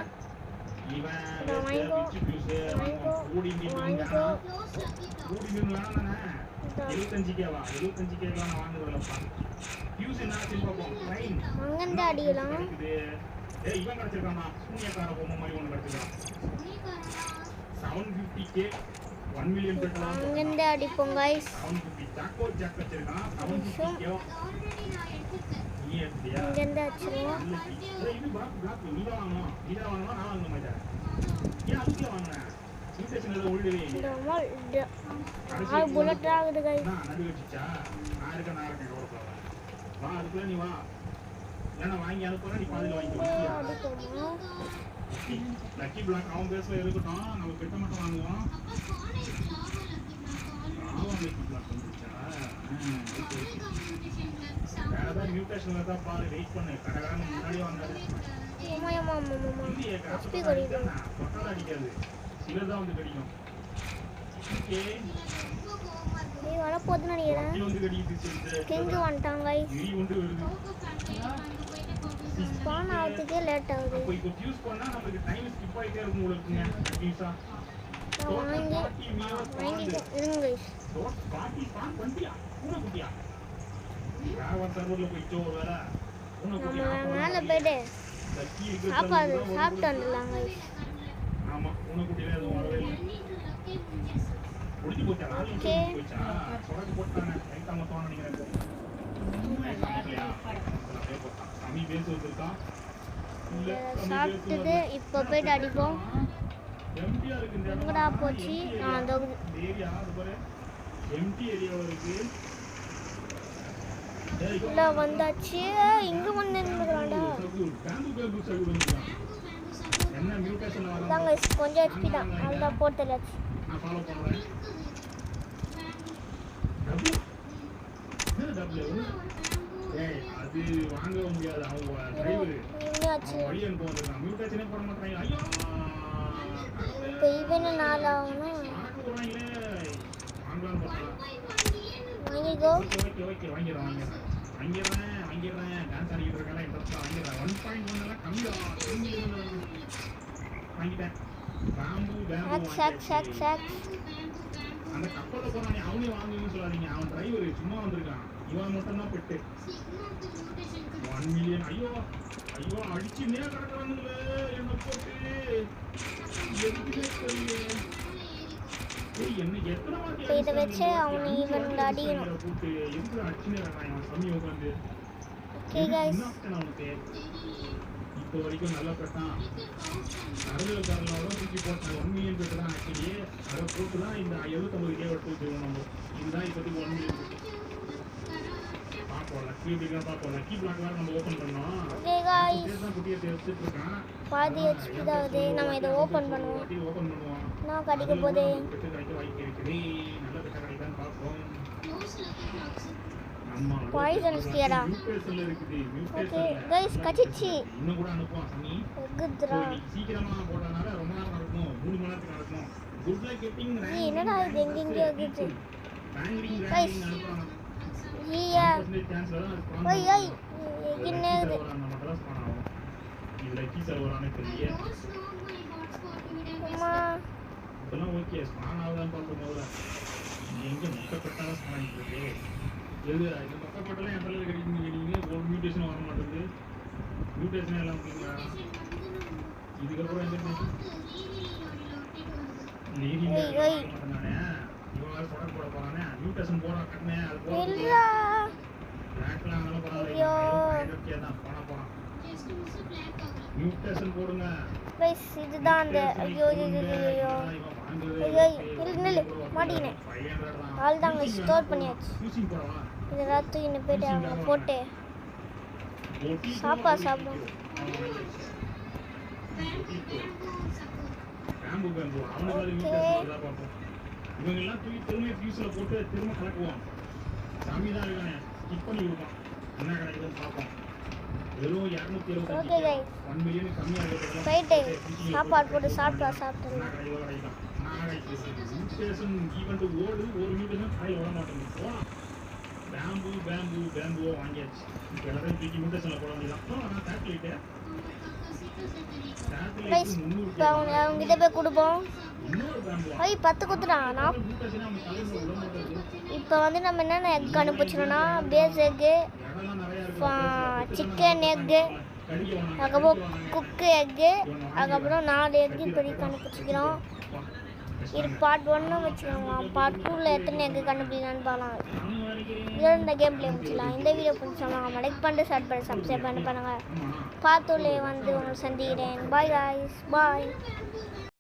இவன் இதை வாங்கிக்கோ. வாங்கிக்கோ. கூடி வாங்கிக்கோ. க்ளோஸ் லக்கி பிளாக் கூடி மீன்லாம் தானே 75K-வா 75K-லாம் நான் வாங்குறதில்லப்பா ஃபியூஸ் என்ன ஆச்சுன்னு பார்ப்போம் ட்ரெயின் அங்கந்த அடியலாம் கிடைக்குது ஏய் இவன் கிடைச்சிருக்காமா சூனியக்கார பொம்மை மாதிரி ஒன்று கிடைச்சிருக்கான் நீக்காரா 750K 1 மில்லியன் பெட்ரோல் அங்கந்த அடிப்போம் गाइस 750 ஜாக்கோ ஜாக் வச்சிருக்கான் 750K அது ஆல்ரெடி நான் எடுத்துட்டேன் நீ எடுத்தியா இங்கேருந்து அடிச்சிருவோம் இது பிளாக் நீ தான் வாங்கணும் நான் வாங்க மாட்டேன் ஏன் அதுக்குள்ள வாங்கினேன் இன்டெக்ஷன் எல்லாம் உள்ளவே இந்த இல்லை மாதிரி ஆள் புல்லட் ஆகுது गाइस நான் நடு வச்சுச்சா நான் இருக்கேன் எவ்வளோ வா அதுக்குள்ள நீ வா ஏன்னா வாங்கி அனுப்புறேன் நீ பாதியில் வாங்கிக்கோ அடிப்போமா லக்கி பிளாக் அவன் பேசல இருக்கட்டும் நம்ம பெட்ட மட்டும் வாங்குவோம் அப்பா spawn is lava lucky block அவன் லக்கி பிளாக் வந்துருச்சா ஓகே ஓகே காம்படிஷன்ல வேற ஏதாவது மியூட்டேஷன்ல தான் பாரு வெயிட் பண்ணு கடகடான்னு முன்னாடியே வந்தாரு ஆமா இல்லையே எக்ஸ்பி குறையுது தொட்டாலும் அடிக்காது சிலர் தான் வந்து கடிக்கும் ஓகே ரொம்ப கோவமா இருக்கு நீ வரப்போகுதுன்னு நினைக்கிறேன் இது வந்து கடிக்குது கெஞ்சு வந்துட்டான் गाइस இடி வந்து வருது கோகோ ஃபேக்டரி அங்க போயிட்டு போட்டு ஸ்பான் ஆகிறதுக்கே லேட் ஆகுது அப்போ இப்போ ஃபியூஸ் பண்ணா நமக்கு டைம் ஸ்கிப் ஆயிட்டே இருக்கும் உங்களுக்கு ஃபியூஸா வாங்கிக்கோ இருங்க गाइस பாட்டி ஸ்பான் பண்ணியா பூனை குட்டியா வேற சர்வர்ல போயிட்டோ ஒரு வேற பூனை குட்டியா நம்ம மேலே போயிட்டு சாப்பாடு சாப்பிட்டு வந்துடலாம் गाइस ஆமா பூனை குட்டியில எதுவும் வரவே இல்லை முடிஞ்சு போச்சா நாலு நிமிஷம் போச்சா சொடக்கு போட்டாங்க லைட்டா மொத்தம் நினைக்கிறேன் கம்மி பேச வச்சிருக்கான் சாப்பிட்டுட்டு இப்போ போயிட்டு அடிப்போம் எம்டியா இருக்கு இந்த எங்கடா போச்சு அதோ ஏரியா அது பாரு எம்டி ஏரியாவா இருக்கு உள்ள வந்தாச்சு இங்க வந்து நின்னுக்கிறான்டா என்ன மியூட்டேஷன் வர அதான் गाइस கொஞ்சம் ஹெச்பி தான் அதுதான் போட்டுலாச்சு நான் ஃபாலோ பண்றேன் டபுள் ஏய் அது வாங்க முடியாது அவங்க டிரைவர் இவனாச்சு அவன் வழி அனுப்ப வந்திருக்கான் மியூட்டேஷனே போட மாட்டாங்க ஐயோ இப்போ இவனு நாள் ஆகணும் கணக்கு போடுறாங்களே வாங்கலாம்னு பார்த்தா வாங்கிக்கோ. ஓகே வாங்கிடுறேன். டான்ஸ் ஆடிக்கிட்டு இருக்காங்க இன்ட்ரெஸ்ட்டாக வாங்கிடுறேன். 1.1 எல்லாம் கம்மியாக வாங்கிட்டேன். பேம்பு சாக். அந்த கப்பலில் போகிறானே அவனே வாங்குன்னு சொல்லாதீங்க. அவன் டிரைவர் சும்மா வந்திருக்கான். இவன் மட்டும் தான் பெட்டு. 1 மில்லியன். ஐயோ அடிச்சுன்னே கிடக்குறானுங்களே என்ன போட்டு. எதுக்குமே தெரியல. என்ன எத்தனை வாட்டி இதை வச்சு அவனை இவன் அடிக்கணும். போட்டு எதுக்கு அடிச்சுன்னே கிடக்குறான் அவன் சமி உட்காந்து. ஓகே கைஸ், அவனுக்கு இப்போ வரைக்கும் நல்லா பெட்டான். அரவியல்காரனோட தூக்கி போட்டான். 1 மில்லியன் பெட்டு தான் ஆக்சுவலி. அதை போட்டு தான் இந்த 79 எடுத்து வச்சுருவோம் நம்ம. இதுதான் இப்போதைக்கு 1 மில்லியன் பெட்டு. லக்கி பிளாக் வேற நம்ம ஓபன் பண்ணோம். ஓகே கைஸ், இதுதான் குட்டியை எடுத்துட்டு இருக்கான். பாதி ஹெச்பி தான் ஆகுது. நம்ம இதை ஓப்பன் பண்ணுவோம். நான் கடிக்க போதே. பெட்டு கிடைக்க வாய்ப்பு இருக்குது. நல்ல பெட்டு கிடைக்குதான்னு பார்ப்போம். பாய்சன் ஸ்டியரா. மியூட்டேஷன்ல இருக்குது. ஓகே கைஸ், கடிச்சிச்சு. இன்னும் கூட அனுப்புவான் சமி. குத்ரா. சீக்கிரமா போட்டனால ரொம்ப நேரம் நடக்கும். 3 மணி நேரத்துக்கு நடக்கும். Good luck getting rank. என்னடா இது எங்கெங்க இருக்குது? ரேங்கிங் கைஸ், அனுப்புறாங்க. ஈயா. ஓய் என்னது? இதுல கீ சர்வரானே தெரியல. அம்மா இதெல்லாம் ஓகே. ஸ்பான் ஆகுதான்னு பார்ப்போம் முதல்ல. எங்க முட்டப்பட்டால ஸ்பான் ஆகிட்டு இருக்கு. எது இந்த முட்டப்பட்டெல்லாம் என் தலையில் கிடைக்குன்னு கேட்டீங்க. ஒரு மியூட்டேஷன் வர மாட்டேங்குது. மியூட்டேஷன் எல்லாம் அப்படிங்களா? இதுக்கப்புறம் எந்த லீடிங் மாட்டேனானே. இவன் வேறு தொடர் போட போறானே. மியூட்டேஷன் போட கட்டினேன். அது போட பிளாக்லாம் அதெல்லாம் போடாது. தான் போனா மியூட்டேஷன் போடுங்க. கைஸ், இதுதான் அந்த ஐயோ நில்லு மாட்டினேன். ஆள் தாங்க ஸ்டோர் பண்ணியாச்சு. இதெல்லாம் தூக்கின்னு போயிட்டு அவங்க போட்டு சாப்பிடும். இவங்க எல்லாம் தூக்கி திரும்ப ஃபியூஸ்ல போட்டு திரும்ப கலக்குவோம். சாமி தான் இருக்கானே ஸ்கிப் பண்ணி விடுவான். என்ன கிடைக்குதுன்னு பார்ப்போம். வெறும் 275. ஓகே கைஸ், 1 மில்லியன் கம்மியா இருக்கிறது. போயிட்டு சாப்பாடு போட்டு சாப்பிடலாம். மியூட்டேஷன் ஈவெண்ட் ஓடு. ஒரு மியூட்டேஷன் கையில் ஓட மாட்டேங்குது. போலாம். பேம்பு வாங்கியாச்சு. இப்போ எல்லாத்தையும் தூக்கி மியூட்டேஷனில் போட வேண்டியதான். ஆனால் சேட்டலைட்டு கைஸ், இப்போ அவங்ககிட்ட போய் கொடுப்போம். இன்னொரு பேம்பு ஐய் 10 குத்துட்டான். நான் மியூட்டேஷன் அவங்க தலையில் விட மாட்டேங்குது. இப்போ வந்து நம்ம என்னென்ன எக் அனுப்பிச்சிடணும்னா பேஸ் எக்கு, இடம்லாம் நிறையா இருக்கு. சிக்கன் எக்கு, அதுக்கப்புறம் குக்கு எக்கு, அதுக்கப்புறம் 4 எக்கு இப்படி கண்டுபிடிச்சிக்கிறோம். இது பார்ட் 1 வச்சுக்கோங்க. பார்ட் 2ல எத்தனை எக்கு கண்டுபிடிக்கலான்னு பார்க்கலாம். இதோட இந்த கேம் பிளே முடிச்சிடலாம். இந்த வீடியோ பிடிச்சவங்க லைக் பண்ணிட்டு ஷேர் பண்ணி சப்ஸ்கிரைப் பண்ணுங்க. பார்ட் 2ல வந்து உங்களை சந்திக்கிறேன். பாய் காய்ஸ், பாய்.